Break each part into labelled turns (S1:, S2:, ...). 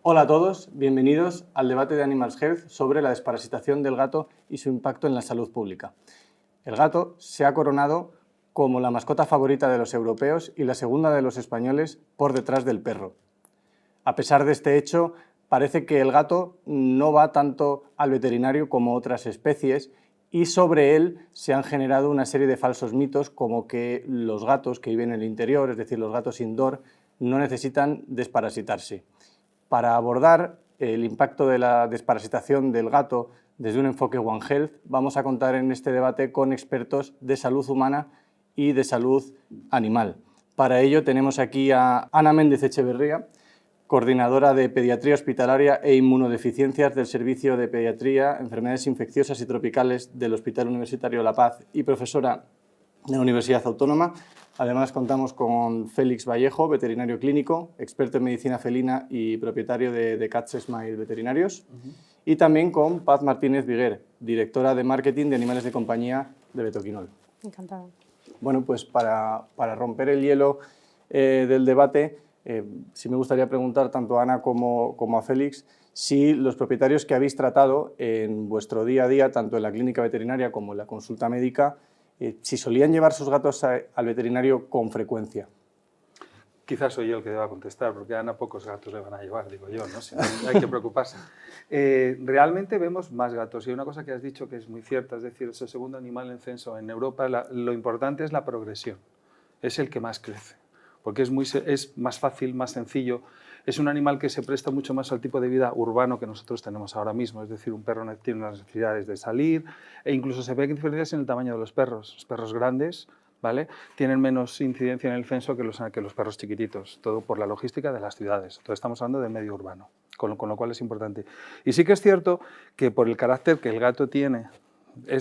S1: Hola a todos, bienvenidos al debate de Animals Health sobre la desparasitación del gato y su impacto en la salud pública. El gato se ha coronado como la mascota favorita de los europeos y la segunda de los españoles por detrás del perro. A pesar de este hecho, parece que el gato no va tanto al veterinario como otras especies y sobre él se han generado una serie de falsos mitos como que los gatos que viven en el interior, es decir, los gatos indoor, no necesitan desparasitarse. Para abordar el impacto de la desparasitación del gato desde un enfoque One Health, vamos a contar en este debate con expertos de salud humana y de salud animal. Para ello tenemos aquí a Ana Méndez Echeverría, coordinadora de Pediatría Hospitalaria e Inmunodeficiencias del Servicio de Pediatría, Enfermedades Infecciosas y Tropicales del Hospital Universitario La Paz y profesora de la Universidad Autónoma. Además contamos con Félix Vallejo, veterinario clínico, experto en medicina felina y propietario de Cats Smile Veterinarios. Y también con Paz Martínez Viguer, directora de marketing de animales de compañía de Betoquinol.
S2: Encantada.
S1: Bueno, pues para romper el hielo del debate, sí me gustaría preguntar tanto a Ana como a Félix si los propietarios que habéis tratado en vuestro día a día, tanto en la clínica veterinaria como en la consulta médica, si solían llevar sus gatos al veterinario con frecuencia.
S3: Quizás soy yo el que deba contestar, porque a Ana pocos gatos le van a llevar, digo yo, ¿no? Si no hay que preocuparse. Realmente vemos más gatos, y una cosa que has dicho que es muy cierta, es decir, es el segundo animal en censo en Europa, lo importante es la progresión, es el que más crece, porque es más fácil, más sencillo, es un animal que se presta mucho más al tipo de vida urbano que nosotros tenemos ahora mismo, es decir, un perro tiene unas necesidades de salir, e incluso se ven diferencias en el tamaño de los perros grandes, ¿vale? Tienen menos incidencia en el censo que los perros chiquititos, todo por la logística de las ciudades. Entonces estamos hablando del medio urbano, con lo cual es importante. Y sí que es cierto que por el carácter que el gato tiene,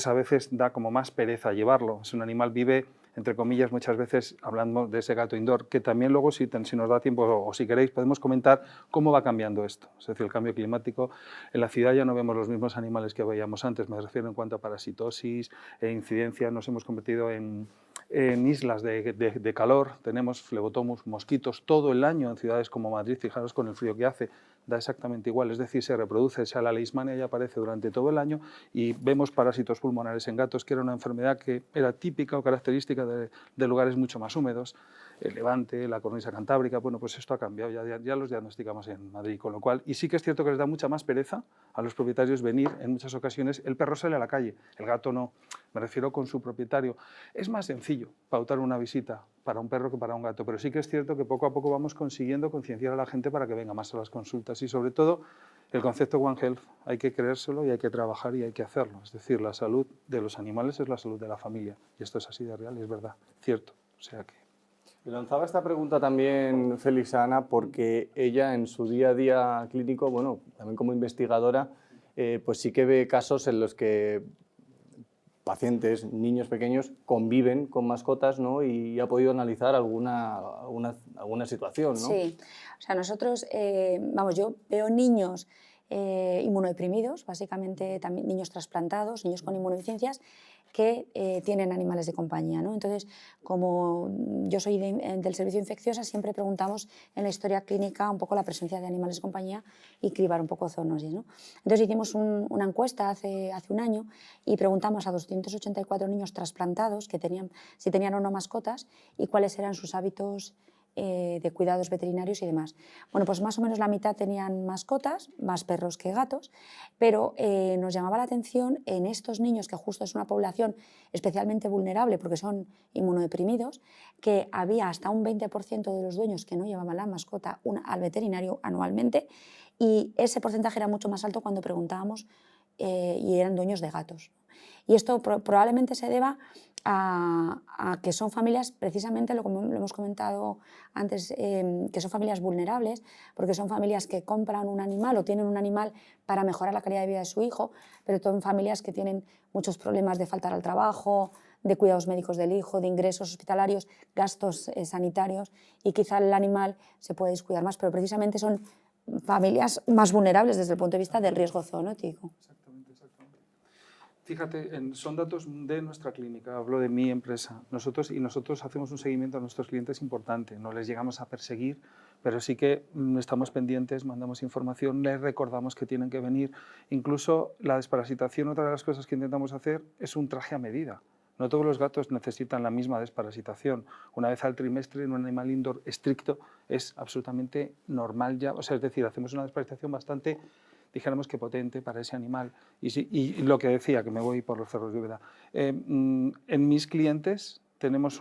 S3: a veces da como más pereza llevarlo. Es un animal, vive, entre comillas, muchas veces hablando de ese gato indoor, que también luego, si nos da tiempo o si queréis, podemos comentar cómo va cambiando esto. Es decir, el cambio climático. En la ciudad ya no vemos los mismos animales que veíamos antes, me refiero en cuanto a parasitosis e incidencia. Nos hemos convertido en islas de calor, tenemos flebotomus, mosquitos todo el año en ciudades como Madrid, fijaros con el frío que hace, da exactamente igual, es decir, se reproduce, la leishmania ya aparece durante todo el año y vemos parásitos pulmonares en gatos, que era una enfermedad que era típica o característica de lugares mucho más húmedos, el Levante, la cornisa cantábrica. Bueno, pues esto ha cambiado, ya los diagnosticamos en Madrid, con lo cual, y sí que es cierto que les da mucha más pereza a los propietarios venir, en muchas ocasiones, el perro sale a la calle, el gato no, me refiero con su propietario. Es más sencillo pautar una visita para un perro que para un gato, pero sí que es cierto que poco a poco vamos consiguiendo concienciar a la gente para que venga más a las consultas y sobre todo el concepto One Health hay que creérselo y hay que trabajar y hay que hacerlo, es decir, la salud de los animales es la salud de la familia y esto es así de real y es verdad, cierto, o sea que...
S1: Me lanzaba esta pregunta también Félix a Ana porque ella en su día a día clínico, bueno, también como investigadora, pues sí que ve casos en los que pacientes, niños pequeños, conviven con mascotas, ¿no? Y ha podido analizar alguna situación, ¿no?
S2: Sí, o sea, nosotros, yo veo niños inmunodeprimidos, básicamente también niños trasplantados, niños con inmunodeficiencias, que tienen animales de compañía, ¿no? Entonces, como yo soy del servicio de infecciosa, siempre preguntamos en la historia clínica un poco la presencia de animales de compañía y cribar un poco zoonosis, ¿no? Entonces hicimos una encuesta hace un año y preguntamos a 284 niños trasplantados si tenían o no mascotas y cuáles eran sus hábitos de cuidados veterinarios y demás. Bueno, pues más o menos la mitad tenían mascotas, más perros que gatos, pero nos llamaba la atención en estos niños, que justo es una población especialmente vulnerable porque son inmunodeprimidos, que había hasta un 20% de los dueños que no llevaban la mascota al veterinario anualmente y ese porcentaje era mucho más alto cuando preguntábamos y eran dueños de gatos. Y esto probablemente se deba a que son familias, precisamente lo hemos comentado antes, que son familias vulnerables, porque son familias que compran un animal o tienen un animal para mejorar la calidad de vida de su hijo, pero son familias que tienen muchos problemas de faltar al trabajo, de cuidados médicos del hijo, de ingresos hospitalarios, gastos sanitarios, y quizá el animal se puede descuidar más, pero precisamente son familias más vulnerables desde el punto de vista del riesgo zoonótico.
S3: Fíjate, son datos de nuestra clínica, hablo de mi empresa. Nosotros hacemos un seguimiento a nuestros clientes importante, no les llegamos a perseguir pero sí que estamos pendientes, mandamos información, les recordamos que tienen que venir. Incluso la desparasitación, otra de las cosas que intentamos hacer es un traje a medida. No todos los gatos necesitan la misma desparasitación. Una vez al trimestre en un animal indoor estricto es absolutamente normal ya, o sea, es decir, hacemos una desparasitación bastante, dijéramos que potente para ese animal. Y lo que decía, que me voy por los cerros de Úbeda, en mis clientes tenemos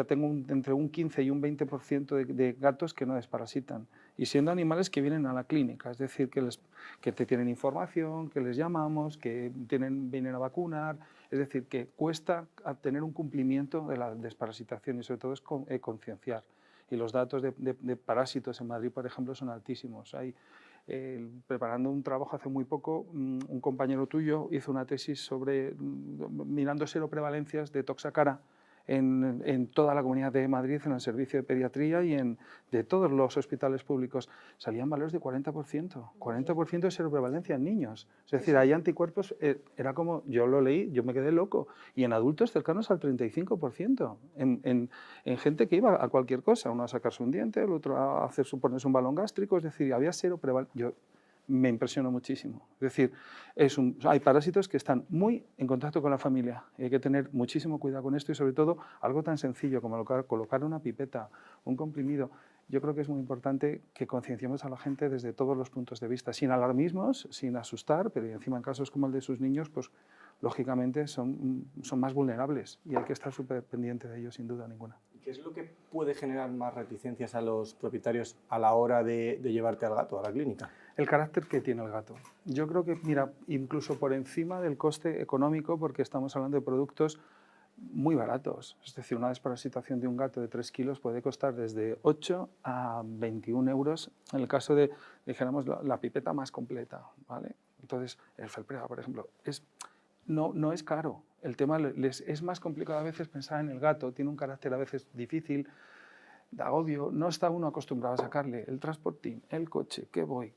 S3: tengo entre un 15 y un 20% de gatos que no desparasitan, y siendo animales que vienen a la clínica, es decir, que te tienen información, que les llamamos, que vienen a vacunar, es decir, que cuesta tener un cumplimiento de la desparasitación, y sobre todo es concienciar. Y los datos de parásitos en Madrid, por ejemplo, son altísimos. Preparando un trabajo hace muy poco, un compañero tuyo hizo una tesis sobre mirando seroprevalencias de Toxacara en toda la Comunidad de Madrid, en el servicio de pediatría y de todos los hospitales públicos. Salían valores de 40% de seroprevalencia en niños. Es decir, hay anticuerpos, era como, yo lo leí, yo me quedé loco, y en adultos cercanos al 35%, en gente que iba a cualquier cosa, uno a sacarse un diente, el otro a ponerse un balón gástrico, es decir, había seroprevalencia. Me impresionó muchísimo. Es decir, hay parásitos que están muy en contacto con la familia y hay que tener muchísimo cuidado con esto, y sobre todo algo tan sencillo como colocar una pipeta, un comprimido. Yo creo que es muy importante que concienciemos a la gente desde todos los puntos de vista, sin alarmismos, sin asustar, pero encima en casos como el de sus niños, pues lógicamente son más vulnerables y hay que estar súper pendiente de ellos, sin duda ninguna.
S1: ¿Qué es lo que puede generar más reticencias a los propietarios a la hora de llevarte al gato a la clínica?
S3: El carácter que tiene el gato. Yo creo que, mira, incluso por encima del coste económico, porque estamos hablando de productos muy baratos. Es decir, una desparasitación de un gato de 3 kilos puede costar desde 8 a 21 euros, en el caso de, dijéramos, la pipeta más completa, ¿vale? Entonces, el felprega, por ejemplo, no es caro. El tema es más complicado a veces pensar en el gato, tiene un carácter a veces difícil, de agobio, no está uno acostumbrado a sacarle el transportín, el coche, qué voy,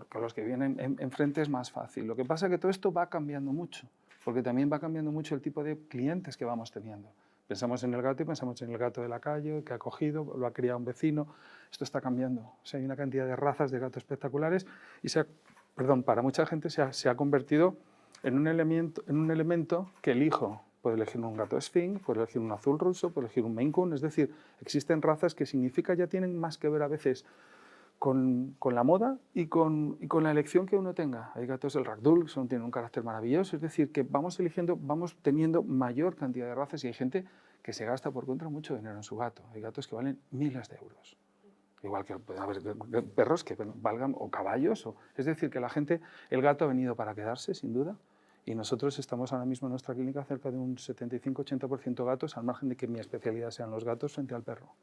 S3: con los que vienen enfrente es más fácil. Lo que pasa es que todo esto va cambiando mucho, porque también va cambiando mucho el tipo de clientes que vamos teniendo. Pensamos en el gato y pensamos en el gato de la calle, que ha cogido, lo ha criado un vecino. Esto está cambiando. O sea, hay una cantidad de razas de gatos espectaculares y para mucha gente se ha convertido en un elemento que elijo. Puede elegir un gato Sphinx, puede elegir un azul ruso, puede elegir un Maine Coon. Es decir, existen razas que significa ya tienen más que ver a veces con la moda y con la elección que uno tenga. Hay gatos del Ragdoll que tienen un carácter maravilloso. Es decir, que vamos teniendo mayor cantidad de razas, y hay gente que se gasta por contra mucho dinero en su gato. Hay gatos que valen miles de euros. Igual que puede haber perros que valgan, o caballos. Es decir, que el gato ha venido para quedarse, sin duda. Y nosotros estamos ahora mismo en nuestra clínica cerca de un 75-80% gatos, al margen de que mi especialidad sean los gatos frente al perro.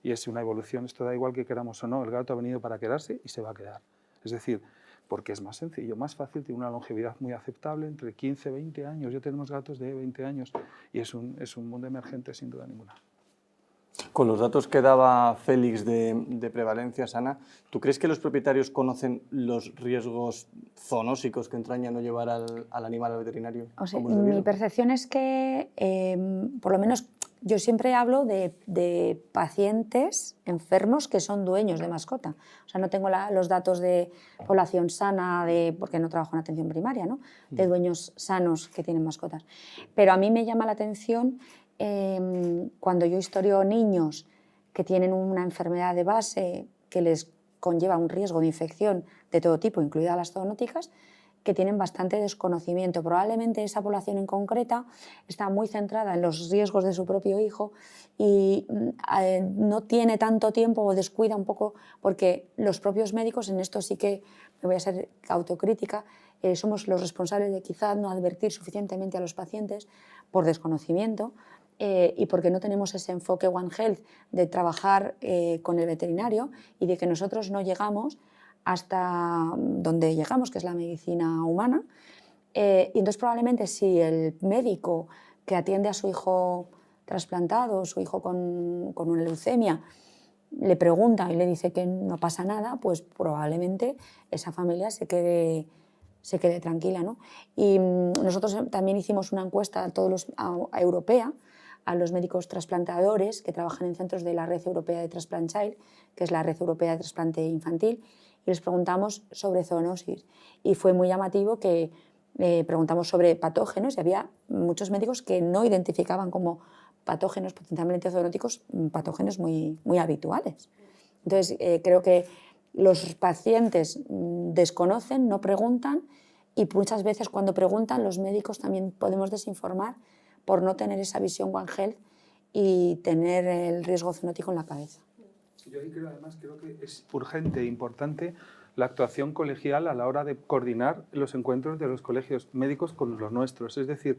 S3: Y es una evolución, esto da igual que queramos o no, el gato ha venido para quedarse y se va a quedar. Es decir, porque es más sencillo, más fácil, tiene una longevidad muy aceptable, entre 15 y 20 años. Ya tenemos gatos de 20 años y es un mundo emergente, sin duda ninguna.
S1: Con los datos que daba Félix de prevalencia sana, ¿tú crees que los propietarios conocen los riesgos zoonósicos que entraña no llevar al animal al veterinario?
S2: O sea, mi percepción es que, por lo menos, yo siempre hablo de pacientes enfermos que son dueños de mascota. O sea, no tengo los datos de población sana, porque no trabajo en atención primaria, ¿no? De dueños sanos que tienen mascotas. Pero a mí me llama la atención cuando yo historio niños que tienen una enfermedad de base que les conlleva un riesgo de infección de todo tipo, incluidas las zoonóticas, que tienen bastante desconocimiento. Probablemente esa población en concreta está muy centrada en los riesgos de su propio hijo y no tiene tanto tiempo o descuida un poco, porque los propios médicos, en esto sí que me voy a ser autocrítica, somos los responsables de quizás no advertir suficientemente a los pacientes por desconocimiento, y porque no tenemos ese enfoque One Health de trabajar con el veterinario, y de que nosotros no llegamos hasta donde llegamos, que es la medicina humana. Y entonces probablemente si el médico que atiende a su hijo trasplantado, su hijo con una leucemia, le pregunta y le dice que no pasa nada, pues probablemente esa familia se quede tranquila, ¿no? Y nosotros también hicimos una encuesta europea a los médicos trasplantadores que trabajan en centros de la Red Europea de Transplant Child, que es la Red Europea de Trasplante Infantil, y les preguntamos sobre zoonosis. Y fue muy llamativo que preguntamos sobre patógenos y había muchos médicos que no identificaban como patógenos potencialmente zoonóticos patógenos muy, muy habituales. Entonces, creo que los pacientes desconocen, no preguntan, y muchas veces cuando preguntan los médicos también podemos desinformar por no tener esa visión One Health y tener el riesgo zoonótico en la cabeza.
S3: Yo ahí creo que es urgente e importante la actuación colegial a la hora de coordinar los encuentros de los colegios médicos con los nuestros. Es decir,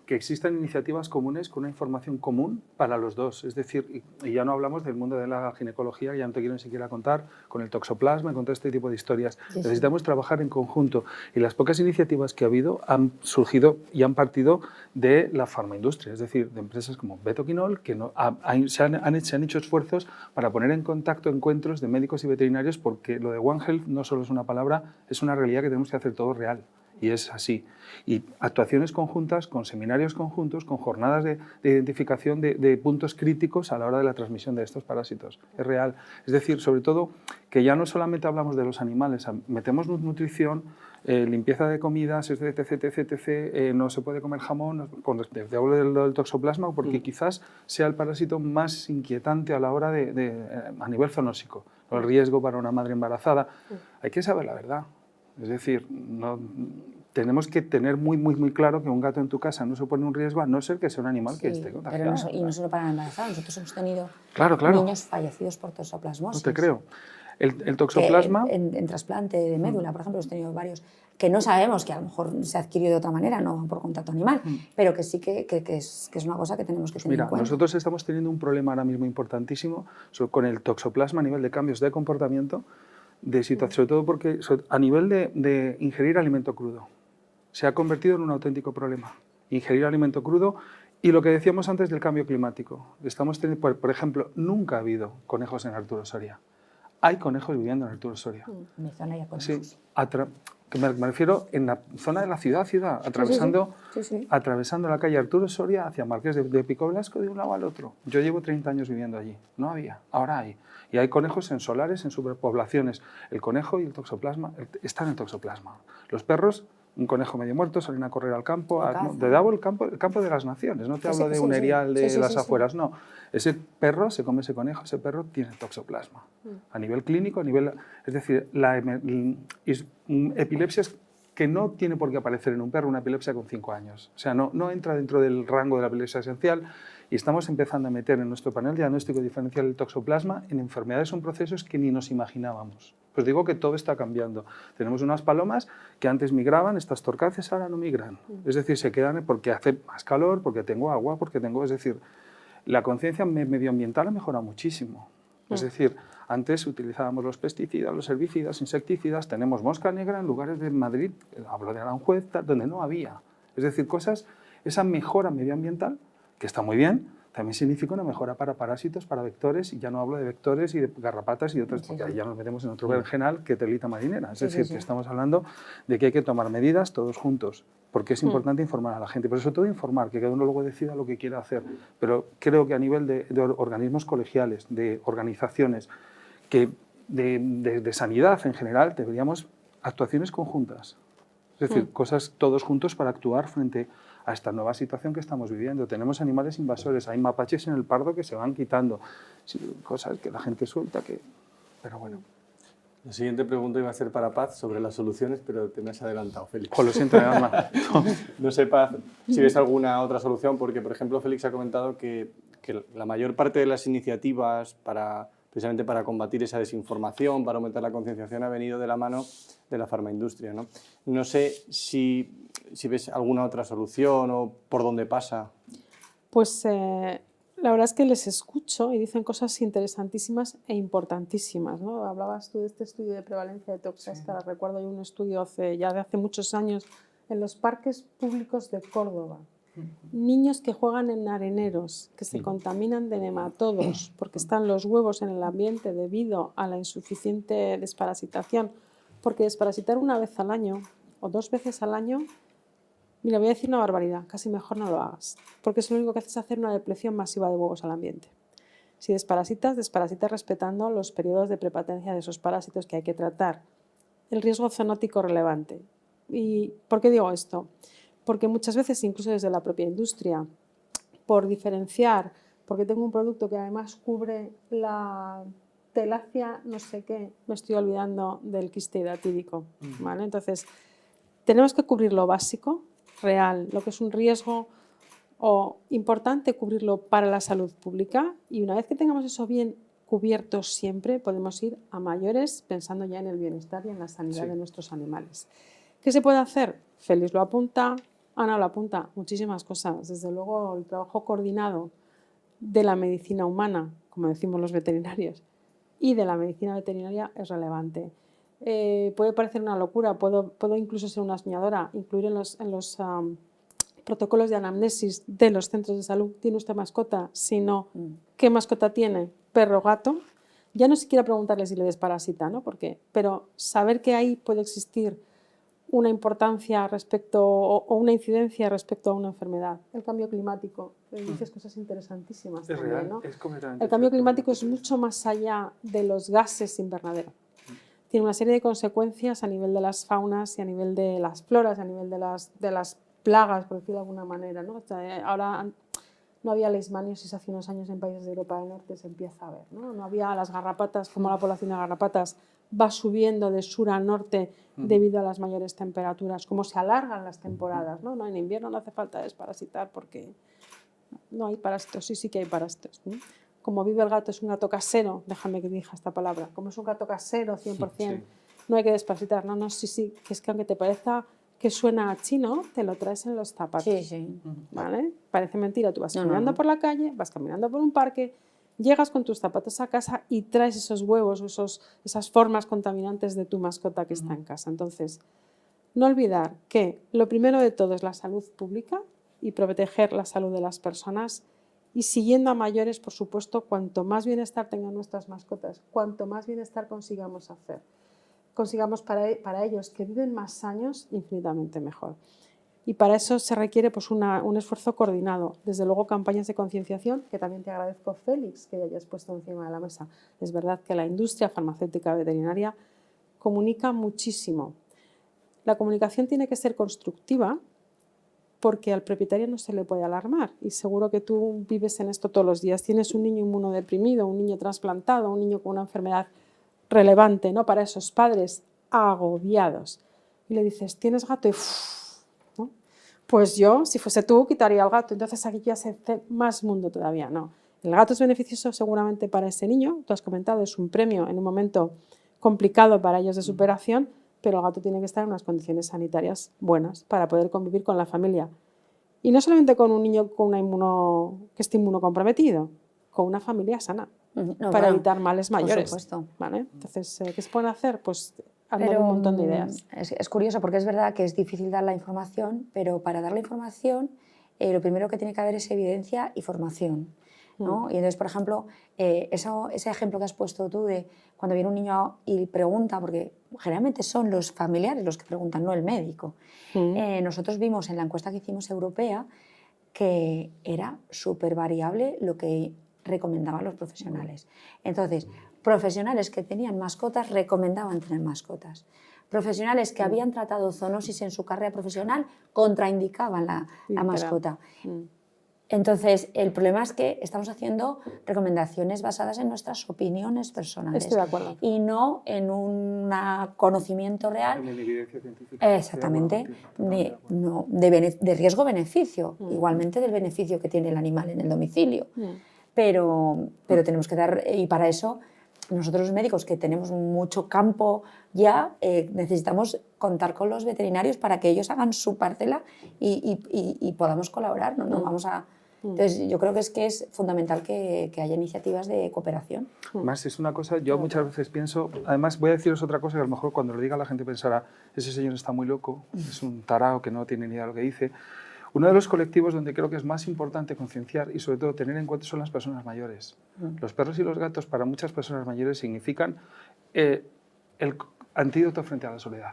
S3: que existan iniciativas comunes con una información común para los dos. Es decir, y ya no hablamos del mundo de la ginecología, ya no te quiero ni siquiera contar, con el toxoplasma y con todo este tipo de historias. Sí, necesitamos trabajar en conjunto. Y las pocas iniciativas que ha habido han surgido y han partido de la farmaindustria, es decir, de empresas como Betoquinol, que se han hecho esfuerzos para poner en contacto encuentros de médicos y veterinarios, porque lo de One Health no solo es una palabra, es una realidad que tenemos que hacer todo real. Y es así. Y actuaciones conjuntas, con seminarios conjuntos, con jornadas de identificación de puntos críticos a la hora de la transmisión de estos parásitos. Es real. Es decir, sobre todo, que ya no solamente hablamos de los animales, metemos nutrición, limpieza de comidas, etc. No se puede comer jamón, te hablo del toxoplasma, porque quizás sea el parásito más inquietante a la hora a nivel zoonósico, el riesgo para una madre embarazada. Hay que saber la verdad. Es decir, tenemos que tener muy claro que un gato en tu casa no supone un riesgo, a no ser que sea un animal que esté contagiado.
S2: Pero no solo para la embarazada, nosotros hemos tenido niños fallecidos por toxoplasmosis.
S3: No te creo. El toxoplasma...
S2: En trasplante de médula, por ejemplo, hemos tenido varios que no sabemos, que a lo mejor se ha adquirido de otra manera, no por contacto animal, pero que sí que es una cosa que tenemos que tener en cuenta.
S3: Nosotros estamos teniendo un problema ahora mismo importantísimo con el toxoplasma a nivel de cambios de comportamiento, sobre todo porque a nivel de ingerir alimento crudo se ha convertido en un auténtico problema. Ingerir alimento crudo y lo que decíamos antes del cambio climático. Estamos teniendo, por ejemplo, nunca ha habido conejos en Arturo Soria. Hay conejos viviendo en Arturo Soria.
S2: En mi zona hay conejos.
S3: Sí, me refiero en la zona de la ciudad, atravesando la calle Arturo Soria hacia Marqués de Pico Blasco de un lado al otro. Yo llevo 30 años viviendo allí. No había, ahora hay. Y hay conejos en solares, en superpoblaciones. El conejo y el toxoplasma están en toxoplasma. Los perros, un conejo medio muerto, salen a correr al campo. Te daba el campo de las naciones. No te hablo de un erial de las afueras, no. Ese perro se come ese conejo, ese perro tiene toxoplasma. A nivel clínico, es decir, epilepsias que no tiene por qué aparecer en un perro, una epilepsia con 5 años. O sea, no entra dentro del rango de la epilepsia esencial. Y estamos empezando a meter en nuestro panel diagnóstico diferencial el toxoplasma en enfermedades son procesos que ni nos imaginábamos. Pues digo que todo está cambiando. Tenemos unas palomas que antes migraban, estas torcaces ahora no migran. Es decir, se quedan porque hace más calor, porque tengo agua, es decir, la conciencia medioambiental ha mejorado muchísimo. Es decir, antes utilizábamos los pesticidas, los herbicidas, insecticidas, tenemos mosca negra en lugares de Madrid, hablo de Aranjuez, donde no había. Es decir, esa mejora medioambiental, que está muy bien, también significa una mejora para parásitos, para vectores, y ya no hablo de vectores y de garrapatas y otras, porque ahí ya nos metemos en otro berenjenal que telita marinera. Es decir, que estamos hablando de que hay que tomar medidas todos juntos, porque es importante informar a la gente, pero sobre todo informar, que cada uno luego decida lo que quiera hacer. Pero creo que a nivel de organismos colegiales, de organizaciones, de sanidad en general, deberíamos actuaciones conjuntas. Es decir, cosas todos juntos para actuar frente a esta nueva situación que estamos viviendo. Tenemos animales invasores, hay mapaches en el Pardo que se van quitando, cosas que la gente suelta, pero bueno.
S1: La siguiente pregunta iba a ser para Paz sobre las soluciones, pero te me has adelantado, Félix.
S3: Lo siento, mi alma.
S1: No sé, Paz, si ves alguna otra solución, porque, por ejemplo, Félix ha comentado que la mayor parte de las iniciativas precisamente para combatir esa desinformación, para aumentar la concienciación, ha venido de la mano de la farmaindustria, ¿no? No sé si ves alguna otra solución o por dónde pasa.
S4: Pues la verdad es que les escucho y dicen cosas interesantísimas e importantísimas, ¿no? Hablabas tú de este estudio de prevalencia de toxascara. Recuerdo yo un estudio de hace muchos años en los parques públicos de Córdoba. Niños que juegan en areneros, que se contaminan de nematodos porque están los huevos en el ambiente debido a la insuficiente desparasitación, porque desparasitar una vez al año o 2 veces al año Mira, voy a decir una barbaridad, casi mejor no lo hagas, porque eso lo único que hace es hacer una depleción masiva de huevos al ambiente. Si desparasitas, desparasitas respetando los periodos de prepatencia de esos parásitos que hay que tratar. El riesgo zoonótico relevante. ¿Y por qué digo esto? Porque muchas veces, incluso desde la propia industria, por diferenciar, porque tengo un producto que además cubre la telácea, no sé qué, me estoy olvidando del quiste hidatídico, ¿vale? Entonces, tenemos que cubrir lo básico, real, lo que es un riesgo o importante cubrirlo para la salud pública, y una vez que tengamos eso bien cubierto siempre, podemos ir a mayores pensando ya en el bienestar y en la sanidad de nuestros animales. ¿Qué se puede hacer? Félix lo apunta, Ana lo apunta, muchísimas cosas. Desde luego el trabajo coordinado de la medicina humana, como decimos los veterinarios, y de la medicina veterinaria es relevante. Puede parecer una locura, puedo incluso ser una soñadora, incluir en los protocolos de anamnesis de los centros de salud, ¿tiene usted mascota? Si no, ¿qué mascota tiene? Perro, gato. Ya no siquiera preguntarle si le desparasita, ¿no? Pero saber que ahí puede existir una importancia respecto o una incidencia respecto a una enfermedad. El cambio climático, dices cosas interesantísimas
S3: Es
S4: también,
S3: real,
S4: ¿no?
S3: es completamente
S4: El cambio
S3: cierto.
S4: climático es mucho más allá de los gases invernadero. Tiene una serie de consecuencias a nivel de las faunas y a nivel de las floras, a nivel de las plagas, por decirlo de alguna manera, ¿no? O sea, ahora no había leishmaniasis hace unos años en países de Europa del Norte, se empieza a ver, ¿no? No había las garrapatas, como la población de garrapatas va subiendo de sur a norte debido a las mayores temperaturas, cómo se alargan las temporadas, ¿no? No, en invierno no hace falta desparasitar porque no hay parásitos, sí que hay parásitos, ¿no? Como vive el gato, es un gato casero, déjame que diga esta palabra, como es un gato casero 100%, no hay que desparasitar, no, sí, que es que aunque te parezca que suena a chino, te lo traes en los zapatos.
S2: Sí.
S4: ¿Vale? Parece mentira, tú vas caminando por la calle, vas caminando por un parque, llegas con tus zapatos a casa y traes esos huevos, esas formas contaminantes de tu mascota que está en casa. Entonces, no olvidar que lo primero de todo es la salud pública y proteger la salud de las personas, y siguiendo a mayores, por supuesto, cuanto más bienestar tengan nuestras mascotas, cuanto más bienestar consigamos para ellos que viven más años, infinitamente mejor. Y para eso se requiere pues, un esfuerzo coordinado. Desde luego, campañas de concienciación, que también te agradezco, Félix, que hayas puesto encima de la mesa. Es verdad que la industria farmacéutica veterinaria comunica muchísimo. La comunicación tiene que ser constructiva, porque al propietario no se le puede alarmar, y seguro que tú vives en esto todos los días. Tienes un niño inmunodeprimido, un niño trasplantado, un niño con una enfermedad relevante, ¿no? Para esos padres agobiados. Y le dices, ¿tienes gato? Y ¿no? Pues yo, si fuese tú, quitaría al gato. Entonces aquí ya se hace más mundo todavía, ¿no? El gato es beneficioso seguramente para ese niño, tú has comentado, es un premio en un momento complicado para ellos de superación, pero el gato tiene que estar en unas condiciones sanitarias buenas para poder convivir con la familia. Y no solamente con un niño con que esté inmunocomprometido, con una familia sana, para evitar males mayores.
S2: Por supuesto.
S4: ¿Vale? Entonces, ¿qué se puede hacer? Pues andar un montón de ideas.
S2: Es curioso porque es verdad que es difícil dar la información, pero para dar la información lo primero que tiene que haber es evidencia y formación, ¿no? Y entonces, por ejemplo, ese ejemplo que has puesto tú de cuando viene un niño y pregunta, porque generalmente son los familiares los que preguntan, no el médico. Nosotros vimos en la encuesta que hicimos europea que era súper variable lo que recomendaban los profesionales. Entonces, profesionales que tenían mascotas recomendaban tener mascotas. Profesionales que habían tratado zoonosis en su carrera profesional contraindicaban la mascota. Entonces, el problema es que estamos haciendo recomendaciones basadas en nuestras opiniones personales.
S4: Estoy de acuerdo.
S2: Y no en un conocimiento real.
S3: En evidencia científica.
S2: Exactamente, de riesgo-beneficio, igualmente del beneficio que tiene el animal en el domicilio. Pero tenemos que dar, y para eso nosotros los médicos que tenemos mucho campo ya, necesitamos contar con los veterinarios para que ellos hagan su parcela y podamos colaborar, ¿no? Vamos a... Entonces, yo creo que es fundamental que haya iniciativas de cooperación.
S3: Más es una cosa, yo muchas veces pienso, además voy a deciros otra cosa que a lo mejor cuando lo diga la gente pensará, ese señor está muy loco, es un tarao que no tiene ni idea de lo que dice. Uno de los colectivos donde creo que es más importante concienciar y sobre todo tener en cuenta son las personas mayores. Los perros y los gatos para muchas personas mayores significan el antídoto frente a la soledad.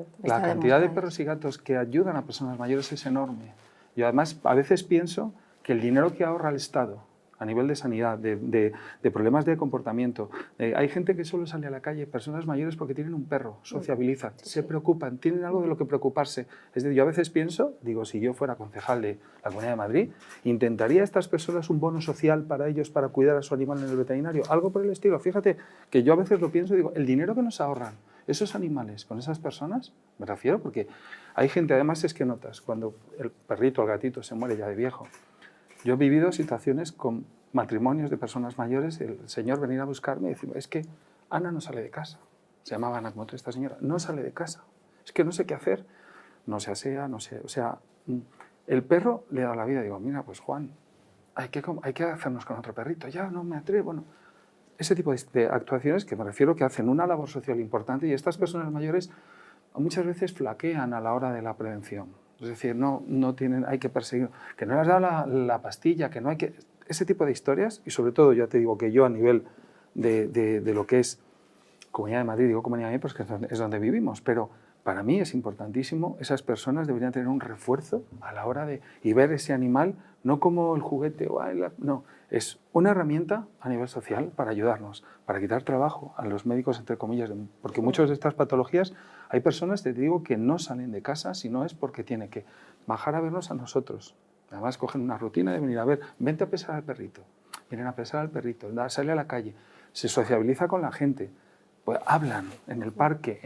S4: cierto.
S3: La
S2: Está
S3: cantidad de
S2: demostrado.
S3: perros y gatos que ayudan a personas mayores es enorme. Y además, a veces pienso que el dinero que ahorra el Estado a nivel de sanidad, de problemas de comportamiento. Hay gente que solo sale a la calle, personas mayores, porque tienen un perro, sociabilizan, se preocupan, tienen algo de lo que preocuparse. Es decir, yo a veces pienso, digo, si yo fuera concejal de la Comunidad de Madrid, intentaría a estas personas un bono social para ellos, para cuidar a su animal en el veterinario, algo por el estilo. Fíjate que yo a veces lo pienso y digo, el dinero que nos ahorran esos animales con esas personas, me refiero, porque hay gente, además es que notas, cuando el perrito o el gatito se muere ya de viejo. Yo he vivido situaciones con matrimonios de personas mayores, el señor venir a buscarme y decir, es que Ana no sale de casa. Se llamaba Ana como esta señora, no sale de casa. Es que no sé qué hacer, no se asea, no sé, o sea, el perro le da la vida. Digo, mira, pues Juan, hay que hacernos con otro perrito, ya no me atrevo. Bueno, ese tipo de actuaciones que me refiero que hacen una labor social importante y estas personas mayores muchas veces flaquean a la hora de la prevención. Es decir, no tienen, hay que perseguir, que no les da la pastilla, que no hay que... Ese tipo de historias, y sobre todo, ya te digo que yo a nivel de lo que es Comunidad de Madrid, digo Comunidad de Madrid porque es donde vivimos, pero para mí es importantísimo, esas personas deberían tener un refuerzo a la hora de... y ver ese animal no como el juguete, no, es una herramienta a nivel social para ayudarnos, para quitar trabajo a los médicos, entre comillas, porque muchas de estas patologías hay personas, te digo, que no salen de casa si no es porque tiene que bajar a vernos a nosotros. Además cogen una rutina de venir a ver, vente a pesar al perrito, vienen a pesar al perrito, sale a la calle, se sociabiliza con la gente, pues hablan en el parque,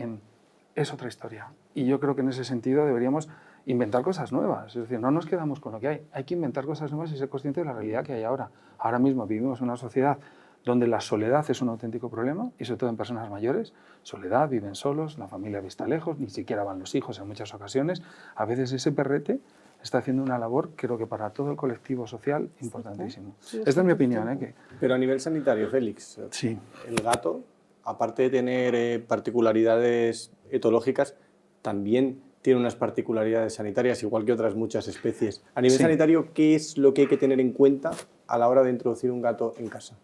S3: es otra historia. Y yo creo que en ese sentido deberíamos inventar cosas nuevas. Es decir, no nos quedamos con lo que hay que inventar cosas nuevas y ser conscientes de la realidad que hay ahora. Ahora mismo vivimos en una sociedad donde la soledad es un auténtico problema, y sobre todo en personas mayores. Soledad, viven solos, la familia está lejos, ni siquiera van los hijos en muchas ocasiones. A veces ese perrete está haciendo una labor, creo que para todo el colectivo social, importantísimo. Esta es mi opinión.
S1: Pero a nivel sanitario, Félix,
S3: sí.
S1: El gato, aparte de tener particularidades etológicas, también tiene unas particularidades sanitarias, igual que otras muchas especies. A nivel sanitario, ¿qué es lo que hay que tener en cuenta a la hora de introducir un gato en casa?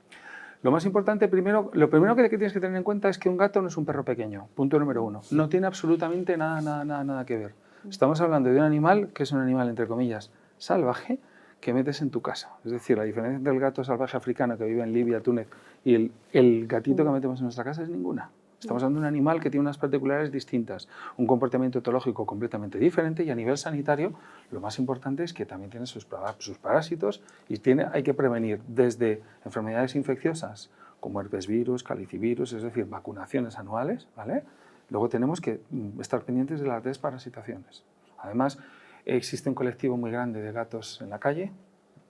S3: Lo más importante, lo primero que tienes que tener en cuenta es que un gato no es un perro pequeño, punto número uno. No tiene absolutamente nada que ver. Estamos hablando de un animal que es un animal, entre comillas, salvaje, que metes en tu casa. Es decir, la diferencia entre el gato salvaje africano que vive en Libia, Túnez, y el gatito que metemos en nuestra casa es ninguna. Estamos hablando de un animal que tiene unas particularidades distintas, un comportamiento etológico completamente diferente, y a nivel sanitario lo más importante es que también tiene sus parásitos y hay que prevenir desde enfermedades infecciosas como herpes virus, calicivirus, es decir, vacunaciones anuales, ¿vale? Luego tenemos que estar pendientes de las desparasitaciones. Además, existe un colectivo muy grande de gatos en la calle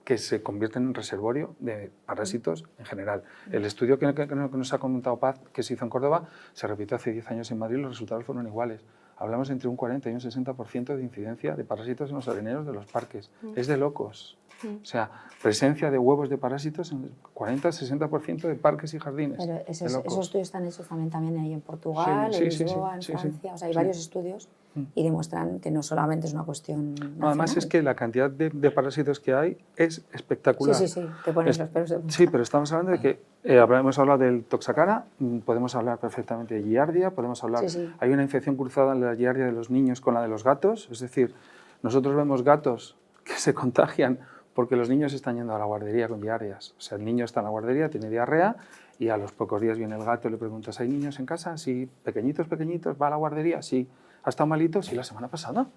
S3: que se convierten en reservorio de parásitos en general. El estudio que nos ha comentado Paz, que se hizo en Córdoba, se repitió hace 10 años en Madrid, los resultados fueron iguales. Hablamos entre un 40 y un 60% de incidencia de parásitos en los areneros de los parques. Es de locos. O sea, presencia de huevos de parásitos en 40-60% de parques y jardines.
S2: Pero esos estudios están hechos también ahí en Portugal, en Lisboa, en Francia. O sea, hay varios estudios y demuestran que no solamente es una cuestión nacional.
S3: No, además es que la cantidad de parásitos que hay es espectacular.
S2: Sí, te pones los pelos de punta.
S3: Sí, pero estamos hablando de que hemos hablado del Toxacara, podemos hablar perfectamente de Giardia, podemos hablar... Hay una infección cruzada en la Giardia de los niños con la de los gatos, es decir, nosotros vemos gatos que se contagian porque los niños están yendo a la guardería con diarreas. O sea, el niño está en la guardería, tiene diarrea y a los pocos días viene el gato y le preguntas, ¿hay niños en casa? Sí. ¿Pequeñitos, ¿va a la guardería? Sí. ¿Ha estado malito? Sí, la semana pasada.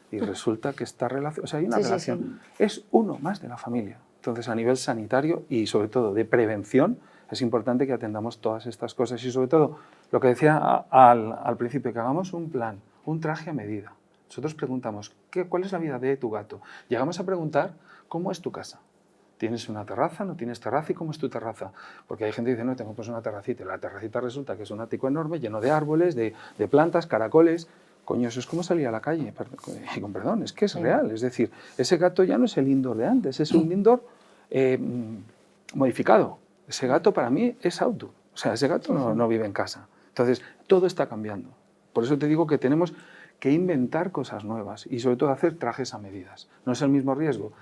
S3: Y resulta que está relacionado, o sea, hay una relación. Es uno más de la familia. Entonces, a nivel sanitario y sobre todo de prevención, es importante que atendamos todas estas cosas y sobre todo, lo que decía al principio, que hagamos un plan, un traje a medida. Nosotros preguntamos, ¿cuál es la vida de tu gato? Llegamos a preguntar, ¿cómo es tu casa? ¿Tienes una terraza? ¿No tienes terraza? ¿Y cómo es tu terraza? Porque hay gente que dice, no, tengo pues una terracita. La terracita resulta que es un ático enorme, lleno de árboles, de plantas, caracoles. Coño, eso es como salir a la calle. Con perdón, es que es real. Es decir, ese gato ya no es el indoor de antes, es un indoor modificado. Ese gato para mí es outdoor. O sea, ese gato no vive en casa. Entonces, todo está cambiando. Por eso te digo que tenemos que inventar cosas nuevas y sobre todo hacer trajes a medidas. No es el mismo riesgo.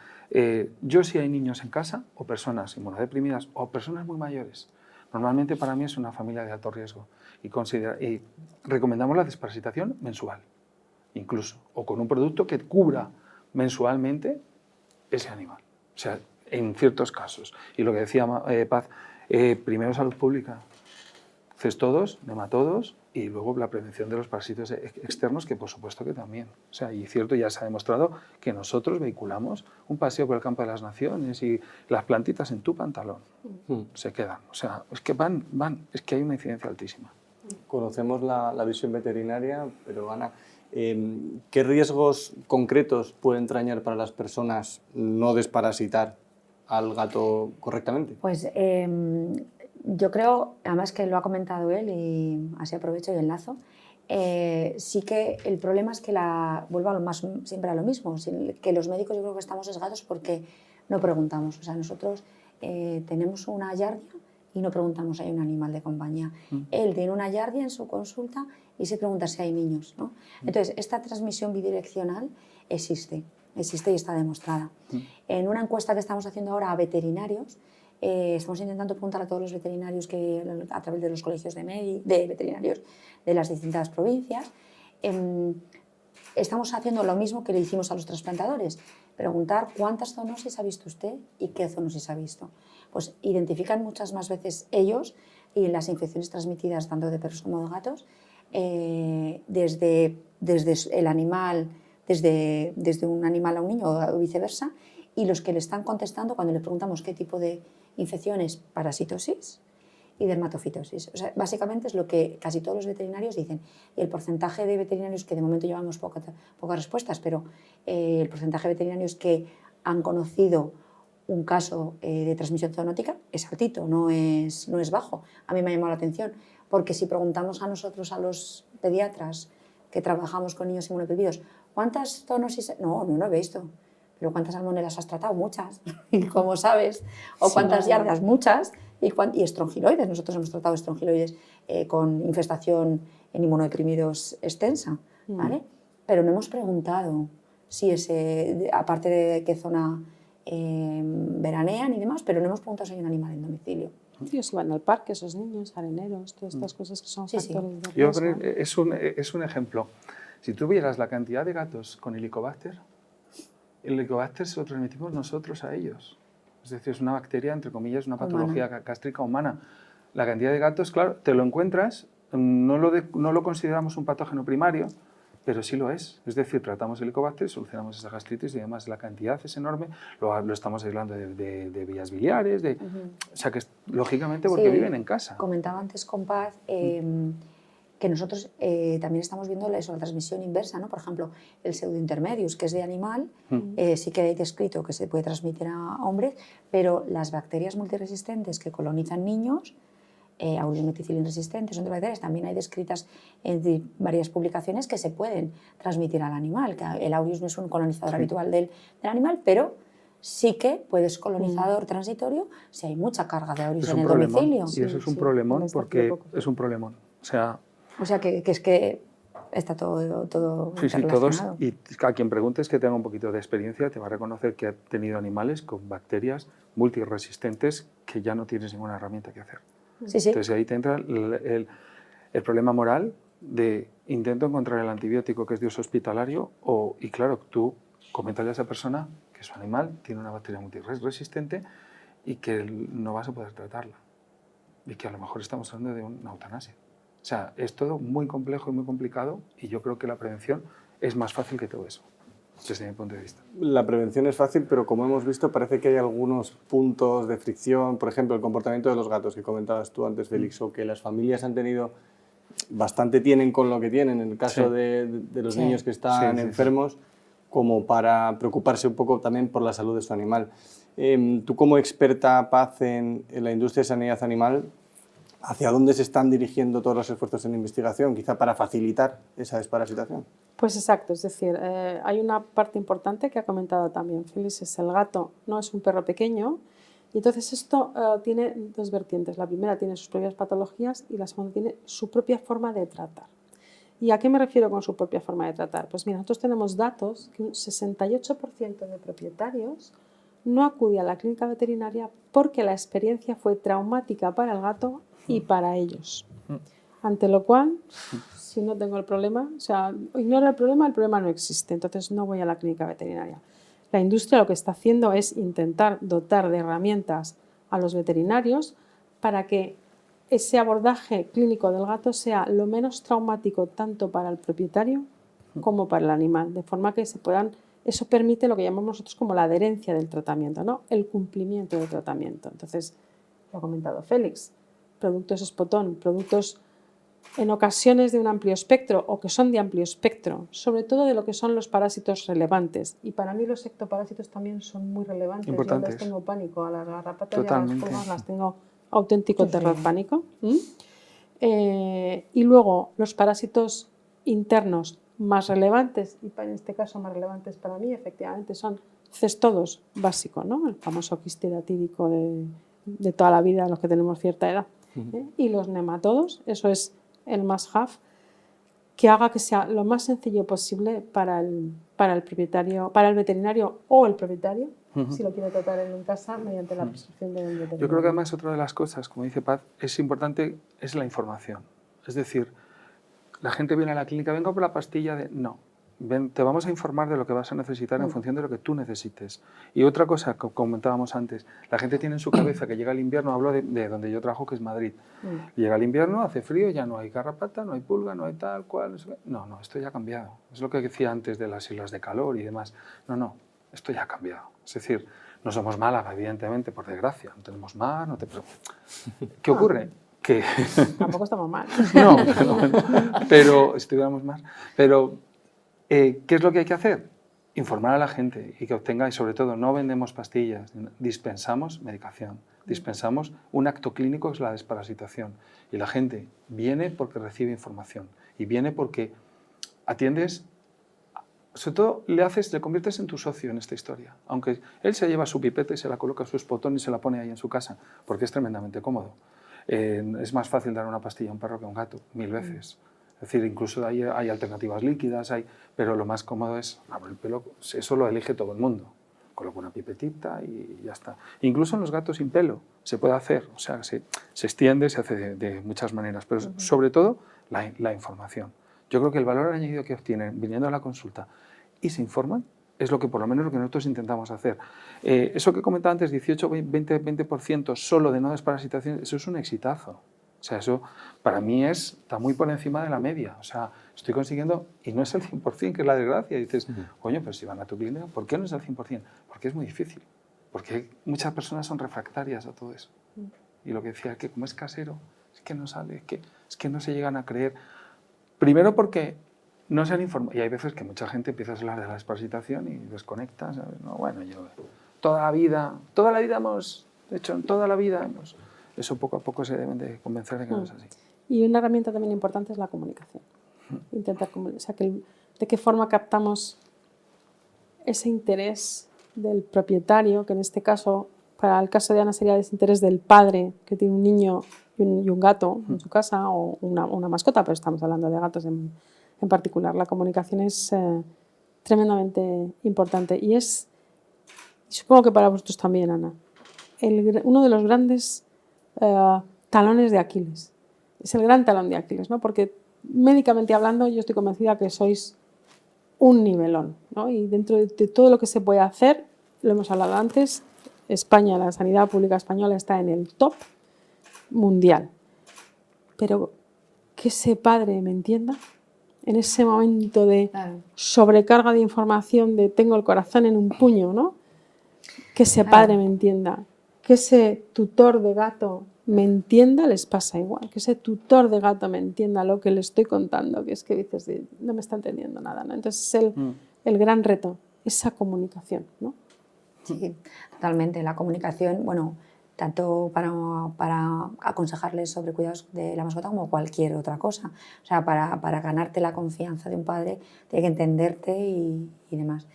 S3: Yo si hay niños en casa o personas inmunodeprimidas o personas muy mayores, normalmente para mí es una familia de alto riesgo y recomendamos la desparasitación mensual, incluso, o con un producto que cubra mensualmente ese animal. O sea, en ciertos casos. Y lo que decía Paz, primero salud pública, cestodos, nematodos y luego la prevención de los parásitos externos, que por supuesto que también. O sea, y cierto, ya se ha demostrado que nosotros vehiculamos un paseo por el campo de las naciones y las plantitas en tu pantalón se quedan. O sea, es que es que hay una incidencia altísima.
S1: Conocemos la visión veterinaria, pero Ana, ¿qué riesgos concretos puede entrañar para las personas no desparasitar al gato correctamente?
S2: Pues yo creo, además que lo ha comentado él y así aprovecho y enlazo, sí que el problema es que vuelvo siempre a lo mismo, que los médicos yo creo que estamos sesgados porque no preguntamos. O sea, nosotros tenemos una yardia y no preguntamos si hay un animal de compañía. Él tiene una yardia en su consulta y se pregunta si hay niños, ¿no? Entonces, esta transmisión bidireccional existe y está demostrada. En una encuesta que estamos haciendo ahora a veterinarios, estamos intentando preguntar a todos los veterinarios a través de los colegios de veterinarios de las distintas provincias. Estamos haciendo lo mismo que le hicimos a los trasplantadores, preguntar cuántas zoonosis ha visto usted y qué zoonosis ha visto. Pues identifican muchas más veces ellos y las infecciones transmitidas tanto de perros como de gatos desde el animal, desde un animal a un niño o viceversa, y los que le están contestando cuando le preguntamos qué tipo de infecciones, parasitosis y dermatofitosis. O sea, básicamente es lo que casi todos los veterinarios dicen. Y el porcentaje de veterinarios, que de momento llevamos pocas respuestas, pero el porcentaje de veterinarios que han conocido un caso de transmisión zoonótica es altito, no es bajo. A mí me ha llamado la atención, porque si preguntamos a nosotros, a los pediatras que trabajamos con niños inmunodeprimidos, ¿cuántas zoonosis? No he visto. ¿Pero cuántas salmonelas has tratado? Muchas. ¿Y cómo sabes? ¿O cuántas yardas? Muchas. Y estrongiloides. Nosotros hemos tratado estrongiloides con infestación en inmunodeprimidos extensa, ¿vale? Pero no hemos preguntado si aparte de qué zona veranean y demás, pero no hemos preguntado si hay un animal en domicilio.
S4: Sí, si van al parque, esos niños, areneros, todas estas cosas que son factores de riesgo.
S3: Es un ejemplo. Si tú vieras la cantidad de gatos con Helicobacter, el Helicobacter se lo transmitimos nosotros a ellos. Es decir, es una bacteria, entre comillas, una patología gástrica humana. La cantidad de gatos, claro, te lo encuentras, no lo consideramos un patógeno primario, pero sí lo es. Es decir, tratamos Helicobacter, solucionamos esa gastritis y además la cantidad es enorme, lo estamos aislando de vías biliares, o sea que lógicamente porque viven en casa.
S2: Comentaba antes con Paz que nosotros también estamos viendo la transmisión inversa, ¿no? Por ejemplo, el pseudointermedius, que es de animal, sí que hay descrito que se puede transmitir a hombres, pero las bacterias multiresistentes que colonizan niños, Aureus meticilin resistentes, son de bacterias, también hay descritas en varias publicaciones que se pueden transmitir al animal, que el Aureus no es un colonizador habitual del animal, pero sí que puedes colonizador transitorio si hay mucha carga de Aureus en el domicilio.
S3: Y eso es un problemón, porque es un problemón. O sea
S2: que es que está todo
S3: todos.
S2: relacionado.
S3: Y a quien preguntes que tenga un poquito de experiencia te va a reconocer que ha tenido animales con bacterias multiresistentes que ya no tienes ninguna herramienta que hacer. Entonces ahí te entra el problema moral de intento encontrar el antibiótico que es de uso hospitalario y claro, tú coméntale a esa persona que su animal tiene una bacteria multiresistente y que no vas a poder tratarla y que a lo mejor estamos hablando de una eutanasia. O sea, es todo muy complejo y muy complicado y yo creo que la prevención es más fácil que todo eso, desde mi punto de vista.
S1: La prevención es fácil, pero como hemos visto, parece que hay algunos puntos de fricción. Por ejemplo, el comportamiento de los gatos que comentabas tú antes, Félix, o que las familias han tenido, tienen con lo que tienen, en el caso de los niños que están enfermos, como para preocuparse un poco también por la salud de su animal. Tú, como experta, Paz, en la industria de sanidad animal, ¿hacia dónde se están dirigiendo todos los esfuerzos en investigación, quizá para facilitar esa desparasitación?
S4: Pues exacto, es decir, hay una parte importante que ha comentado también Félix, es el gato no es un perro pequeño, y entonces esto tiene dos vertientes. La primera tiene sus propias patologías y la segunda tiene su propia forma de tratar. ¿Y a qué me refiero con su propia forma de tratar? Pues mira, nosotros tenemos datos que un 68% de propietarios no acude a la clínica veterinaria porque la experiencia fue traumática para el gato y para ellos. Ante lo cual, si no tengo el problema, o sea, ignoro el problema no existe, entonces no voy a la clínica veterinaria. La industria lo que está haciendo es intentar dotar de herramientas a los veterinarios para que ese abordaje clínico del gato sea lo menos traumático tanto para el propietario como para el animal, de forma que se puedan, eso permite lo que llamamos nosotros como la adherencia del tratamiento, ¿no? El cumplimiento del tratamiento. Entonces, lo ha comentado Félix, productos Spot-on, productos en ocasiones de un amplio espectro o que son de amplio espectro, sobre todo de lo que son los parásitos relevantes. Y para mí los ectoparásitos también son muy relevantes.
S3: Importantes.
S4: Yo les tengo pánico a las garrapatas
S3: Totalmente.
S4: y a las pulgas, las tengo auténtico
S2: Sí,
S4: terror
S2: sí.
S4: pánico. Y luego los parásitos internos más relevantes, y en este caso más relevantes para mí, efectivamente, son cestodos básicos, ¿no? El famoso quiste tídico de toda la vida, los que tenemos cierta edad. Y los nematodos, eso es el must have, que haga que sea lo más sencillo posible para el propietario, para el veterinario o el propietario, si lo quiere tratar en casa mediante la prescripción de un veterinario.
S3: Yo creo que además otra de las cosas, como dice Paz, es importante, es la información. Es decir, la gente viene a la clínica, vengo por la pastilla de... No, ven, te vamos a informar de lo que vas a necesitar en función de lo que tú necesites. Y otra cosa que comentábamos antes, la gente tiene en su cabeza que llega el invierno, hablo de donde yo trabajo, que es Madrid. Llega el invierno, hace frío, ya no hay garrapata, no hay pulga, no hay tal cual. No sé qué. No, no, esto ya ha cambiado. Es lo que decía antes de las islas de calor y demás. No, no, esto ya ha cambiado. Es decir, no somos Málaga, evidentemente, por desgracia. No tenemos mar, no te preocupes. ¿Qué ocurre? Que...
S4: Tampoco estamos mal.
S3: No, pero estuviéramos más. Pero, ¿qué es lo que hay que hacer? Informar a la gente y que obtenga, y sobre todo, no vendemos pastillas, dispensamos medicación, dispensamos un acto clínico que es la desparasitación. Y la gente viene porque recibe información y viene porque atiendes, sobre todo le conviertes en tu socio en esta historia. Aunque él se lleva su pipeta y se la coloca a su espotón y se la pone ahí en su casa, porque es tremendamente cómodo. Es más fácil dar una pastilla a un perro que a un gato, 1000 veces. Es decir, incluso hay alternativas líquidas, pero lo más cómodo es abrir el pelo. Eso lo elige todo el mundo. Coloca una pipetita y ya está. Incluso en los gatos sin pelo se puede hacer. O sea, se extiende, se hace de muchas maneras. Pero sobre todo la información. Yo creo que el valor añadido que obtienen viniendo a la consulta y se informan es lo que por lo menos lo que nosotros intentamos hacer. Eso que comentaba antes, 18-20% solo de no desparasitación, eso es un exitazo. O sea, eso para mí está muy por encima de la media. O sea, estoy consiguiendo, y no es el 100%, que es la desgracia. Y dices, coño, pero si van a tu clínica, ¿por qué no es el 100%? Porque es muy difícil. Porque muchas personas son refractarias a todo eso. Y lo que decía, que como es casero, es que no sale, es que no se llegan a creer. Primero porque no se han informado. Y hay veces que mucha gente empieza a hablar de la desparasitación y desconecta. ¿Sabes? No, bueno, yo toda la vida hemos, de hecho, en toda la vida hemos... Eso poco a poco se deben de convencer de que no es así.
S4: Y una herramienta también importante es la comunicación. Intentar o sea, de qué forma captamos ese interés del propietario, que en este caso, para el caso de Ana sería el interés del padre que tiene un niño y un gato en su casa o una mascota, pero estamos hablando de gatos en particular. La comunicación es tremendamente importante y supongo que para vosotros también, Ana, uno de los grandes talones de Aquiles. Es el gran talón de Aquiles, ¿no? Porque médicamente hablando yo estoy convencida que sois un nivelón, ¿no? Y dentro de todo lo que se puede hacer, lo hemos hablado antes, España, la sanidad pública española está en el top mundial. Pero que ese padre me entienda, en ese momento de sobrecarga de información, de tengo el corazón en un puño, ¿no? Que ese padre me entienda, que ese tutor de gato me entienda, les pasa igual, que ese tutor de gato me entienda lo que le estoy contando, que es que dices, no me está entendiendo nada, ¿no? Entonces es el gran reto, esa comunicación, ¿no?
S2: Sí, totalmente. La comunicación, bueno, tanto para aconsejarles sobre cuidados de la mascota como cualquier otra cosa. O sea, para ganarte la confianza de un padre, tiene que entenderte y demás.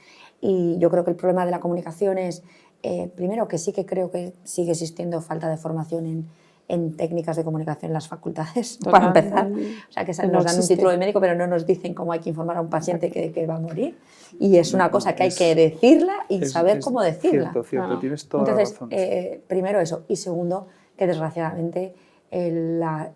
S2: Y yo creo que el problema de la comunicación es, primero, que sí que creo que sigue existiendo falta de formación en técnicas de comunicación en las facultades, para empezar. O sea, que nos dan un título de médico, pero no nos dicen cómo hay que informar a un paciente que va a morir. Y es una cosa que hay que decirla y saber cómo decirla.
S3: Cierto, tienes toda la razón.
S2: Primero eso. Y segundo, que desgraciadamente la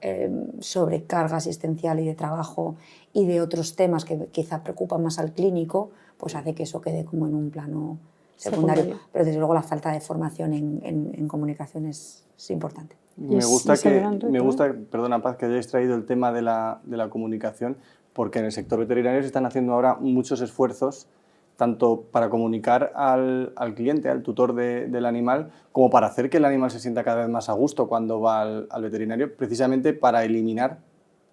S2: sobrecarga asistencial y de trabajo y de otros temas que quizá preocupan más al clínico, pues hace que eso quede como en un plano secundario. Pero desde luego la falta de formación en comunicación es importante.
S1: Me gusta, perdona Paz, que hayáis traído el tema de la comunicación, porque en el sector veterinario se están haciendo ahora muchos esfuerzos, tanto para comunicar al cliente, al tutor del animal, como para hacer que el animal se sienta cada vez más a gusto cuando va al veterinario, precisamente para eliminar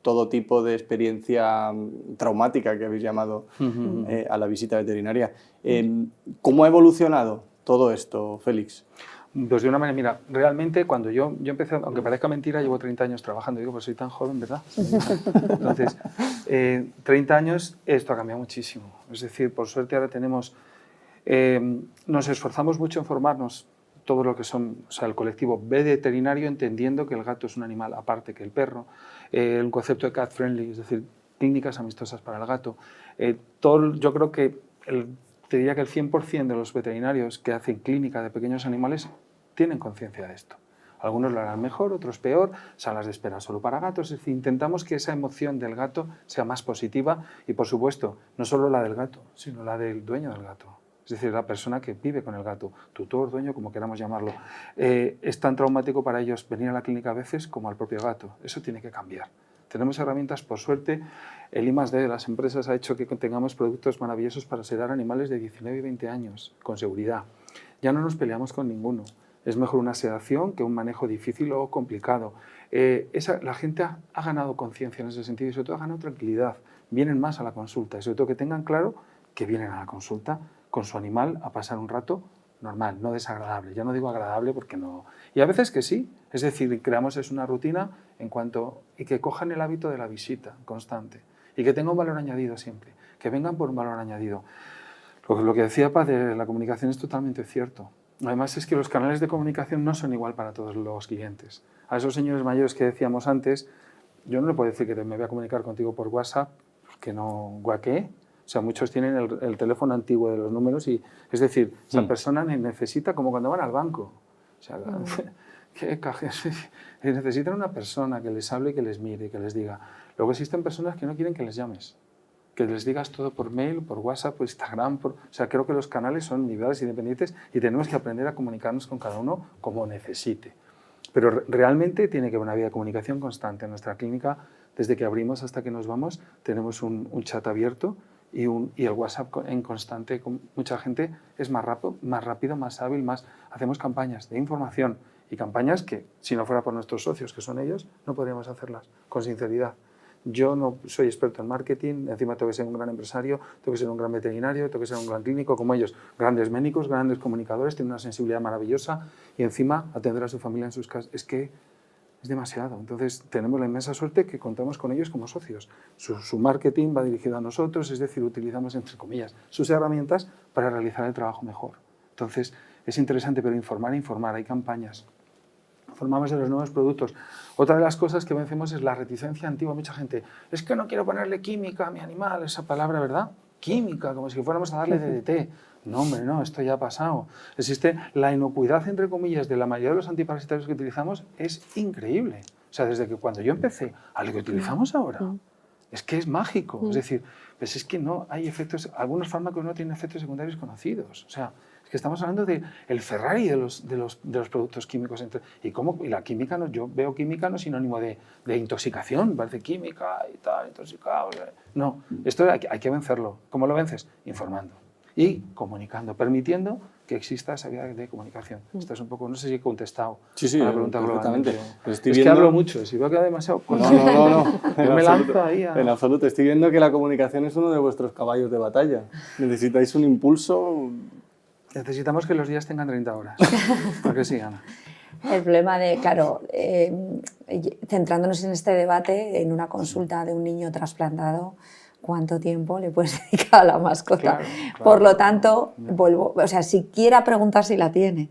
S1: todo tipo de experiencia traumática que habéis llamado a la visita veterinaria. ¿Cómo ha evolucionado todo esto, Félix?
S3: Pues de una manera, mira, realmente cuando yo empecé, aunque parezca mentira, llevo 30 años trabajando, digo, pues soy tan joven, ¿verdad? Entonces, 30 años, esto ha cambiado muchísimo. Es decir, por suerte ahora tenemos, nos esforzamos mucho en formarnos todo lo que son, o sea, el colectivo veterinario, entendiendo que el gato es un animal aparte que el perro, un concepto de cat friendly, es decir, clínicas amistosas para el gato. Yo creo que te diría que el 100% de los veterinarios que hacen clínica de pequeños animales tienen conciencia de esto. Algunos lo harán mejor, otros peor, salas de espera solo para gatos. Es decir, intentamos que esa emoción del gato sea más positiva y, por supuesto, no solo la del gato, sino la del dueño del gato. Es decir, la persona que vive con el gato, tutor, dueño, como queramos llamarlo. Es tan traumático para ellos venir a la clínica a veces como al propio gato. Eso tiene que cambiar. Tenemos herramientas, por suerte, el I+D de las empresas ha hecho que tengamos productos maravillosos para sedar animales de 19 y 20 años, con seguridad. Ya no nos peleamos con ninguno. Es mejor una sedación que un manejo difícil o complicado. La gente ha ganado conciencia en ese sentido y sobre todo ha ganado tranquilidad. Vienen más a la consulta y sobre todo que tengan claro que vienen a la consulta con su animal a pasar un rato normal, no desagradable. Ya no digo agradable porque no... Y a veces que sí, es decir, creamos una rutina y que cojan el hábito de la visita constante y que tenga un valor añadido siempre, que vengan por un valor añadido. Lo que decía Paz de la comunicación es totalmente cierto. Además es que los canales de comunicación no son igual para todos los clientes. A esos señores mayores que decíamos antes, yo no le puedo decir que me voy a comunicar contigo por WhatsApp, porque no, ¿qué? O sea, muchos tienen el teléfono antiguo de los números y, es decir, esa persona necesita, como cuando van al banco. O sea, necesitan una persona que les hable y que les mire y que les diga. Luego existen personas que no quieren que les llames, que les digas todo por mail, por WhatsApp, por Instagram. O sea, creo que los canales son individuales, independientes y tenemos que aprender a comunicarnos con cada uno como necesite. Pero realmente tiene que haber una vía de comunicación constante. En nuestra clínica, desde que abrimos hasta que nos vamos, tenemos un chat abierto y el WhatsApp en constante con mucha gente. Es más rápido, más hábil, hacemos campañas de información y campañas que, si no fuera por nuestros socios, que son ellos, no podríamos hacerlas, con sinceridad. Yo no soy experto en marketing, encima tengo que ser un gran empresario, tengo que ser un gran veterinario, tengo que ser un gran clínico como ellos, grandes médicos, grandes comunicadores, tienen una sensibilidad maravillosa y encima atender a su familia en sus casas. Es que es demasiado. Entonces tenemos la inmensa suerte que contamos con ellos como socios. Su marketing va dirigido a nosotros, es decir, utilizamos, entre comillas, sus herramientas para realizar el trabajo mejor. Entonces es interesante, pero informar, hay campañas. Formamos de los nuevos productos. Otra de las cosas que vencemos es la reticencia antigua. Mucha gente, es que no quiero ponerle química a mi animal, esa palabra, ¿verdad? Química, como si fuéramos a darle DDT. No, hombre, no, esto ya ha pasado. Existe la inocuidad, entre comillas, de la mayoría de los antiparasitarios que utilizamos, es increíble. O sea, desde que cuando yo empecé a lo que utilizamos ahora, es que es mágico. Es decir, pues es que no hay efectos, algunos fármacos no tienen efectos secundarios conocidos. O sea, que estamos hablando del Ferrari de los productos químicos. Y la química, yo veo química no sinónimo de intoxicación, parece química y tal, intoxicado. No, esto hay que vencerlo. ¿Cómo lo vences? Informando y comunicando, permitiendo que exista esa vía de comunicación. Esto es un poco, no sé si he contestado a la pregunta globalmente. Es que hablo mucho, si veo que da demasiado...
S1: No.
S3: Me lanzo ahí
S1: En absoluto, estoy viendo que la comunicación es uno de vuestros caballos de batalla. Necesitáis un impulso...
S3: Necesitamos que los días tengan 30 horas. ¿Por qué sí, Ana?
S2: El problema de, claro, centrándonos en este debate, en una consulta de un niño trasplantado, ¿cuánto tiempo le puedes dedicar a la mascota?
S3: Claro,
S2: por lo tanto, siquiera preguntar si la tiene,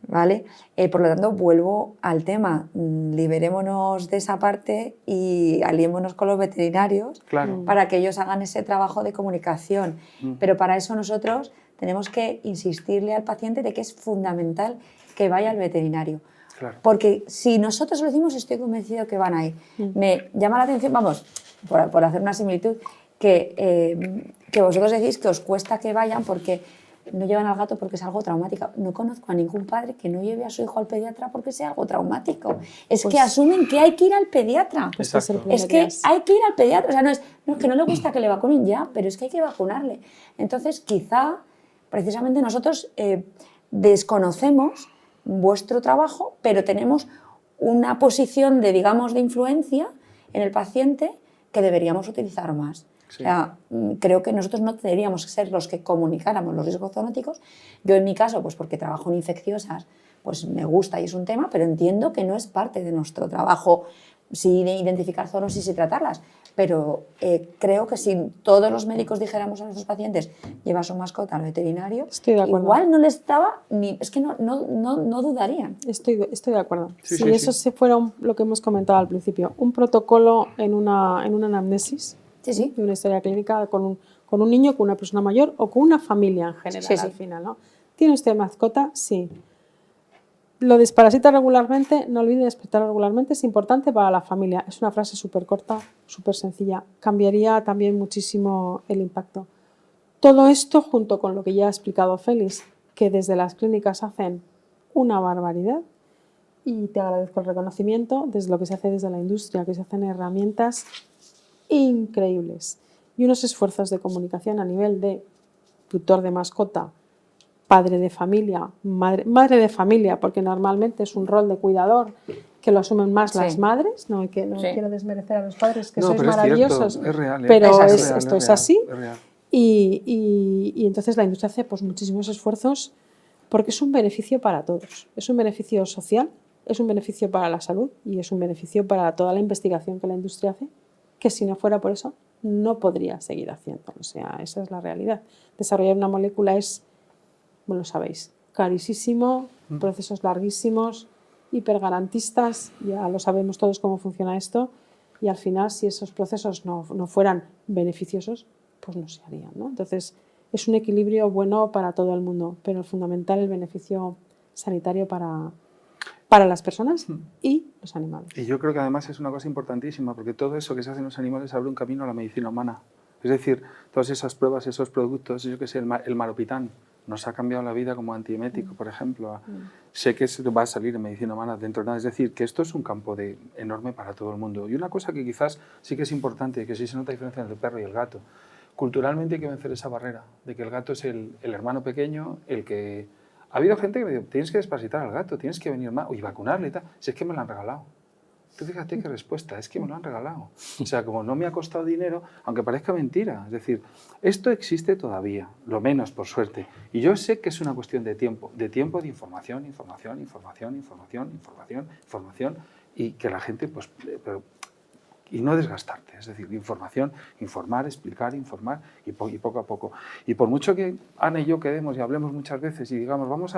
S2: ¿vale? Por lo tanto, vuelvo al tema, liberémonos de esa parte y aliémonos con los veterinarios para que ellos hagan ese trabajo de comunicación. Pero para eso nosotros tenemos que insistirle al paciente de que es fundamental que vaya al veterinario.
S3: Claro.
S2: Porque si nosotros lo decimos, estoy convencido que van a ir. Me llama la atención, vamos, por hacer una similitud, que vosotros decís que os cuesta que vayan porque no llevan al gato porque es algo traumático. No conozco a ningún padre que no lleve a su hijo al pediatra porque sea algo traumático. Es
S4: Pues,
S2: que asumen que hay que ir al pediatra.
S4: Pues que es el
S3: Exacto.
S2: Es que
S4: primer día.
S2: hay que ir al pediatra. O sea, no es que no le gusta que le vacunen ya, pero es que hay que vacunarle. Entonces, quizá, precisamente nosotros desconocemos vuestro trabajo, pero tenemos una posición de, digamos, de influencia en el paciente que deberíamos utilizar más.
S3: Sí.
S2: O sea, creo que nosotros no deberíamos ser los que comunicáramos los riesgos zoonóticos. Yo en mi caso, pues porque trabajo en infecciosas, pues me gusta y es un tema, pero entiendo que no es parte de nuestro trabajo sí de identificar zoonosis y tratarlas. Pero creo que si todos los médicos dijéramos a nuestros pacientes lleva a su mascota al veterinario,
S4: Estoy de acuerdo.
S2: igual no les estaba ni... Es que no dudarían.
S4: Estoy de acuerdo.
S3: Sí,
S4: si
S3: sí,
S4: eso
S3: sí.
S4: se fuera lo que hemos comentado al principio, un protocolo en una anamnesis,
S2: Sí, sí.
S4: de una historia clínica con un niño, con una persona mayor o con una familia en general,
S2: Sí, sí.
S4: al final, ¿no? ¿Tiene usted mascota? Sí. Lo desparasita regularmente, no olvide despertar regularmente, es importante para la familia. Es una frase súper corta, súper sencilla. Cambiaría también muchísimo el impacto. Todo esto junto con lo que ya ha explicado Félix, que desde las clínicas hacen una barbaridad, y te agradezco el reconocimiento desde lo que se hace desde la industria, que se hacen herramientas increíbles y unos esfuerzos de comunicación a nivel de tutor de mascota, padre de familia, madre de familia, porque normalmente es un rol de cuidador que lo asumen más
S2: Sí.
S4: las madres, no
S2: Sí.
S4: quiero desmerecer a los padres, que
S3: No,
S4: sois
S3: pero es
S4: maravillosos,
S3: cierto, es real,
S4: pero
S2: Es así.
S4: esto es
S3: real,
S4: así.
S3: es real.
S4: Y entonces la industria hace pues, muchísimos esfuerzos porque es un beneficio para todos. Es un beneficio social, es un beneficio para la salud y es un beneficio para toda la investigación que la industria hace, que si no fuera por eso no podría seguir haciendo. O sea, esa es la realidad. Desarrollar una molécula es, bueno, lo sabéis, carísimo, procesos larguísimos, hipergarantistas, ya lo sabemos todos cómo funciona esto, y al final si esos procesos no fueran beneficiosos, pues no se harían, ¿no? Entonces, es un equilibrio bueno para todo el mundo, pero fundamental el beneficio sanitario para las personas y los animales.
S3: Y yo creo que además es una cosa importantísima, porque todo eso que se hace en los animales abre un camino a la medicina humana. Es decir, todas esas pruebas, esos productos, yo que sé, el maropitán nos ha cambiado la vida como antiemético, por ejemplo. Sé que va a salir en medicina humana dentro de nada. Es decir, que esto es un campo enorme para todo el mundo. Y una cosa que quizás sí que es importante, que sí se nota diferencia entre el perro y el gato. Culturalmente hay que vencer esa barrera de que el gato es el hermano pequeño, el que... Ha habido gente que me dice, tienes que desparasitar al gato, tienes que venir más y vacunarle y tal. Si es que me lo han regalado. Tú fíjate qué respuesta, es que me lo han regalado. O sea, como no me ha costado dinero, aunque parezca mentira. Es decir, esto existe todavía, lo menos por suerte. Y yo sé que es una cuestión de tiempo de información, y que la gente, pues, y no desgastarte. Es decir, información, informar, explicar, informar y poco a poco. Y por mucho que Ana y yo quedemos y hablemos muchas veces y digamos,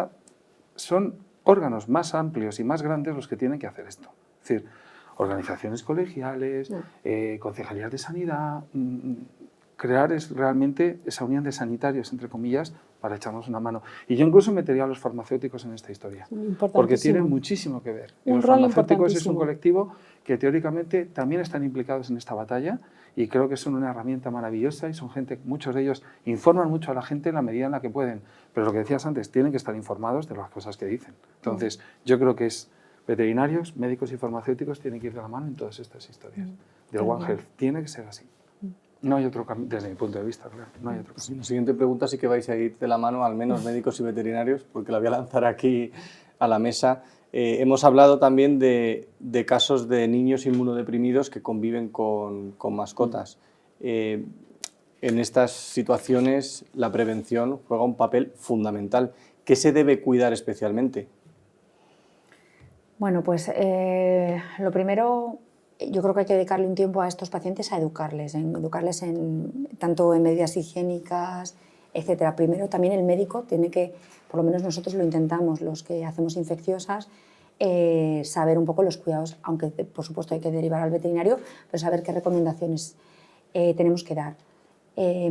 S3: son órganos más amplios y más grandes los que tienen que hacer esto. Es decir, organizaciones colegiales, concejalías de sanidad, crear realmente esa unión de sanitarios, entre comillas, para echarnos una mano. Y yo incluso metería a los farmacéuticos en esta historia, porque tienen muchísimo que ver. Y los farmacéuticos es un colectivo que teóricamente también están implicados en esta batalla y creo que son una herramienta maravillosa y son gente, muchos de ellos informan mucho a la gente en la medida en la que pueden, pero lo que decías antes, tienen que estar informados de las cosas que dicen. Entonces, yo creo que es veterinarios, médicos y farmacéuticos tienen que ir de la mano en todas estas historias. Del One Health tiene que ser así. No hay otro camino, desde mi punto de vista, claro, no hay otro camino.
S1: La siguiente pregunta sí que vais a ir de la mano, al menos médicos y veterinarios, porque la voy a lanzar aquí a la mesa. Hemos hablado también de casos de niños inmunodeprimidos que conviven con mascotas. En estas situaciones la prevención juega un papel fundamental. ¿Qué se debe cuidar especialmente?
S2: Bueno, pues lo primero, yo creo que hay que dedicarle un tiempo a estos pacientes a educarles tanto en medidas higiénicas, etcétera. Primero también el médico tiene que, por lo menos nosotros lo intentamos, los que hacemos infecciosas, saber un poco los cuidados, aunque por supuesto hay que derivar al veterinario, pero saber qué recomendaciones tenemos que dar.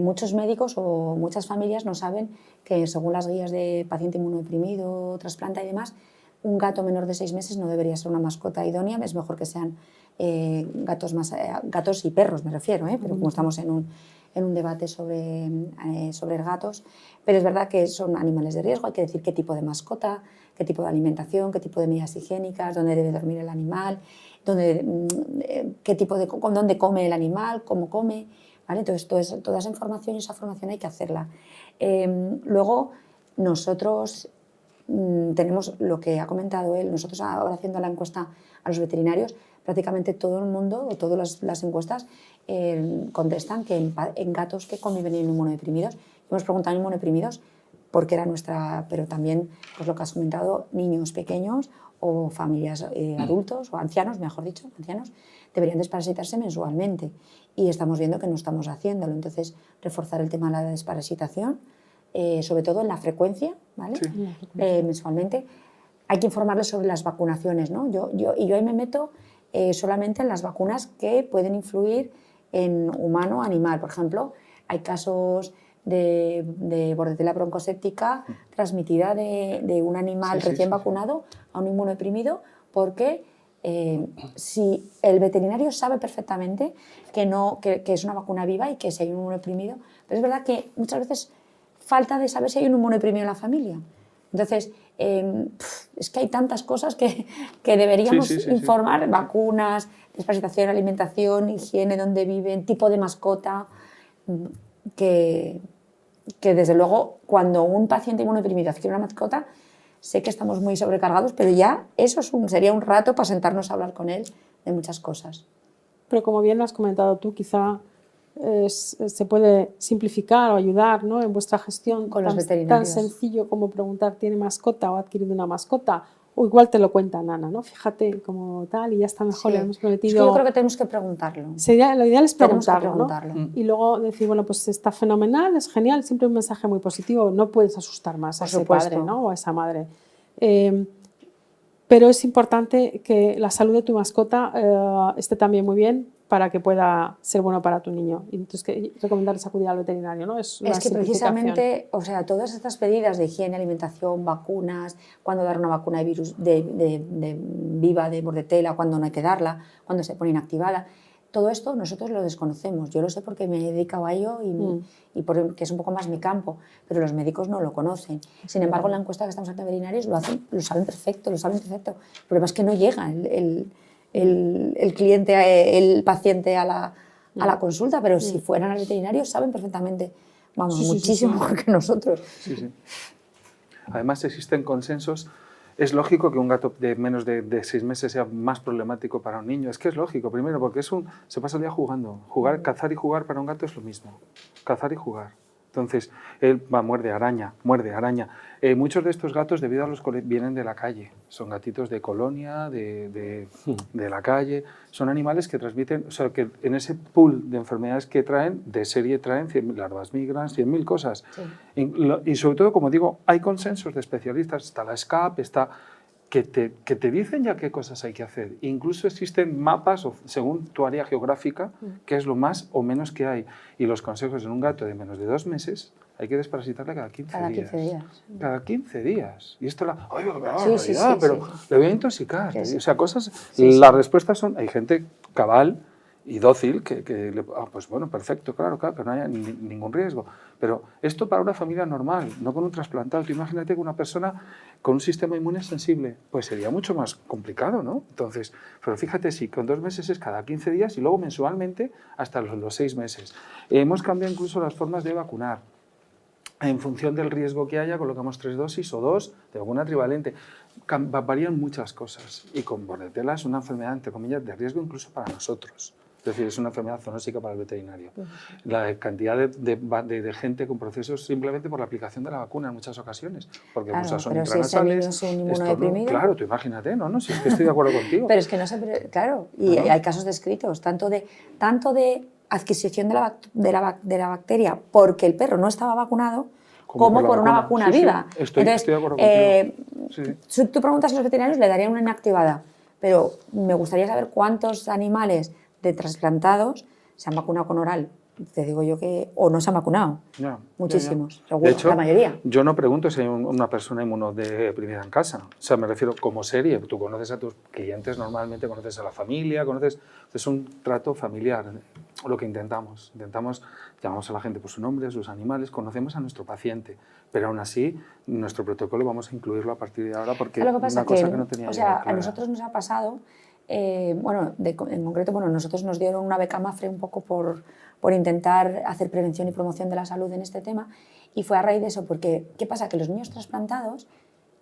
S2: Muchos médicos o muchas familias no saben que según las guías de paciente inmunodeprimido, trasplanta y demás, un gato menor de 6 meses no debería ser una mascota idónea, es mejor que sean gatos y perros, me refiero, pero como estamos en un debate sobre gatos, pero es verdad que son animales de riesgo, hay que decir qué tipo de mascota, qué tipo de alimentación, qué tipo de medidas higiénicas, dónde debe dormir el animal, dónde come el animal, cómo come, ¿vale? Entonces, toda esa información y esa formación hay que hacerla. Luego, nosotros tenemos lo que ha comentado él, nosotros ahora haciendo la encuesta a los veterinarios, prácticamente todo el mundo, o todas las encuestas, contestan que en gatos que conviven inmunodeprimidos, hemos preguntado inmunodeprimidos porque era nuestra, pero también, pues lo que has comentado, niños pequeños o familias adultos o ancianos, mejor dicho, ancianos, deberían desparasitarse mensualmente y estamos viendo que no estamos haciéndolo. Entonces, reforzar el tema de la desparasitación, sobre todo en la frecuencia, ¿vale? Sí. Mensualmente. Hay que informarles sobre las vacunaciones, ¿no? Yo ahí me meto solamente en las vacunas que pueden influir en humano-animal. Por ejemplo, hay casos de bordetela broncoséptica transmitida de un animal recién vacunado a un inmunodeprimido, porque si el veterinario sabe perfectamente que es una vacuna viva y que si hay un inmunodeprimido, pero es verdad que muchas veces falta de saber si hay un inmunodeprimido en la familia. Entonces, es que hay tantas cosas que deberíamos informar, vacunas, desparasitación, alimentación, higiene, dónde viven, tipo de mascota, que desde luego cuando un paciente inmunodeprimido adquiere una mascota, sé que estamos muy sobrecargados, pero ya eso sería un rato para sentarnos a hablar con él de muchas cosas.
S4: Pero como bien has comentado tú, quizá se puede simplificar o ayudar, ¿no?, en vuestra gestión
S2: con los veterinarios.
S4: Tan sencillo como preguntar ¿tiene mascota o ha adquirido una mascota? O igual te lo cuenta Ana, ¿no? Fíjate como tal y ya está mejor, le hemos prometido.
S2: Es que yo creo que tenemos que preguntarlo.
S4: Lo ideal es preguntarlo, ¿no?
S2: Y
S4: luego decir, bueno, pues está fenomenal, es genial, siempre un mensaje muy positivo, no puedes asustar más a ese padre, ¿no?, o a esa madre. Pero es importante que la salud de tu mascota esté también muy bien para que pueda ser bueno para tu niño. Y entonces, recomendarles acudir al veterinario, ¿no? Es
S2: que precisamente, o sea, todas estas medidas de higiene, alimentación, vacunas, cuándo dar una vacuna de virus viva de bordetela, cuándo no hay que darla, cuándo se pone inactivada, todo esto nosotros lo desconocemos. Yo lo sé porque me he dedicado a ello y porque es un poco más mi campo, pero los médicos no lo conocen. Sin embargo, en la encuesta que estamos haciendo veterinarios lo saben perfecto. El problema es que no llega el cliente, el paciente a la consulta, pero si fueran al veterinario saben perfectamente, muchísimo mejor que nosotros.
S3: Sí. Además existen consensos. Es lógico que un gato de menos de 6 meses sea más problemático para un niño. Es que es lógico, primero, porque se pasa el día jugando. Cazar y jugar para un gato es lo mismo. Cazar y jugar. Entonces, él muerde araña. Muchos de estos gatos, debido a vienen de la calle. Son gatitos de colonia, de la calle. Son animales que transmiten, o sea, que en ese pool de enfermedades que traen, de serie traen 100.000 larvas migras, 100.000 cosas. Sí. Y sobre todo, como digo, hay consensos de especialistas. Está la SCAP, que te dicen ya qué cosas hay que hacer. Incluso existen mapas, según tu área geográfica, qué es lo más o menos que hay. Y los consejos en un gato de menos de 2 meses, hay que desparasitarle cada 15 días. Cada 15 días. Y esto pero le voy a intoxicar. Sí. O sea, cosas... Las respuestas son... Hay gente cabal y dócil pues bueno, perfecto, claro, pero no haya ningún riesgo. Pero esto para una familia normal, no con un trasplantado. Tú imagínate que una persona con un sistema inmune sensible, pues sería mucho más complicado, ¿no? Entonces, pero fíjate, si con 2 meses es cada 15 días y luego mensualmente hasta los 6 meses. Hemos cambiado incluso las formas de vacunar. En función del riesgo que haya, colocamos 3 dosis o 2 de alguna trivalente. Varían muchas cosas. Y con bordetela es una enfermedad, entre comillas, de riesgo incluso para nosotros. Es decir, es una enfermedad zoonósica para el veterinario. La cantidad de gente con procesos simplemente por la aplicación de la vacuna en muchas ocasiones, porque muchas son intranasales.
S2: Si es un inmunodeprimido...
S3: Claro, tú imagínate, ¿no? Si es que estoy de acuerdo contigo.
S2: Pero es que no se... Claro, y hay casos descritos, tanto de adquisición de la bacteria porque el perro no estaba vacunado, como por una vacuna viva.
S3: Estoy de acuerdo contigo.
S2: Si tú preguntas a los veterinarios, le darían una inactivada, pero me gustaría saber cuántos animales de trasplantados se han vacunado con oral te digo yo que o no se han vacunado, muchísimos,
S3: De hecho,
S2: la mayoría.
S3: Yo no pregunto si hay una persona inmunodeprimida en casa, o sea, me refiero como serie, tú conoces a tus clientes normalmente, conoces a la familia, es un trato familiar, lo que intentamos, llamamos a la gente por su nombre, a sus animales, conocemos a nuestro paciente, pero aún así nuestro protocolo vamos a incluirlo a partir de ahora porque es una cosa que no tenía
S2: o sea,
S3: clara.
S2: a nosotros nos ha pasado, bueno, en concreto, bueno, nosotros nos dieron una beca MAFRE un poco por intentar hacer prevención y promoción de la salud en este tema, y fue a raíz de eso, porque ¿qué pasa? Que los niños trasplantados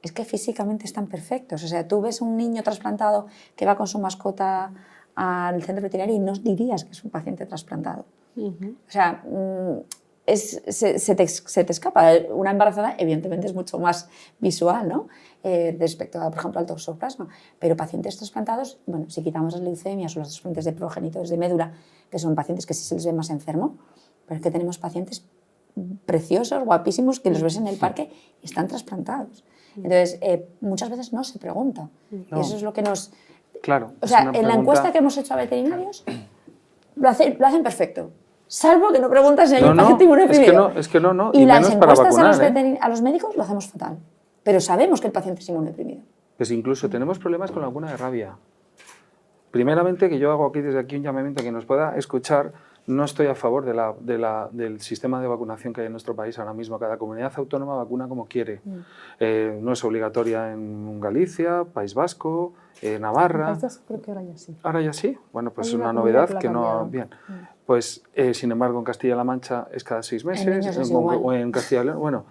S2: es que físicamente están perfectos, o sea, tú ves un niño trasplantado que va con su mascota al centro veterinario y no dirías que es un paciente trasplantado. O sea, se te escapa. Una embarazada, evidentemente, es mucho más visual, ¿no? Respecto a, por ejemplo, al toxoplasma. Pero pacientes trasplantados, bueno, si quitamos las leucemias o los trasplantes de progenitores de médula, que son pacientes que sí se les ve más enfermo, pero es que tenemos pacientes preciosos, guapísimos, que los ves en el parque y están trasplantados. Entonces, muchas veces no se pregunta.
S3: No.
S2: Y eso es lo que nos...
S3: Claro.
S2: O sea, en la encuesta que hemos hecho a veterinarios, lo hacen perfecto. Salvo que no preguntas si hay un paciente inmunodeprimido.
S3: Es que no.
S2: Y las
S3: menos para
S2: encuestas
S3: vacunar,
S2: a los médicos lo hacemos fatal. Pero sabemos que el paciente es inmunodeprimido.
S3: Pues incluso tenemos problemas con la vacuna de rabia. Primeramente, que yo hago desde aquí un llamamiento a quien nos pueda escuchar. No estoy a favor del sistema de vacunación que hay en nuestro país ahora mismo. Cada comunidad autónoma vacuna como quiere. No es obligatoria en Galicia, País Vasco, Navarra.
S4: En País Vasco creo que ahora ya sí.
S3: ¿Ahora ya sí? Bueno, pues es
S4: Hay
S3: una
S4: una
S3: novedad
S4: comunidad
S3: que
S4: que la ha
S3: no...
S4: cambiado.
S3: Bien. Pues, sin embargo, en Castilla-La Mancha es cada 6 meses.
S2: niños es igual.
S3: O en Castilla y León. Bueno,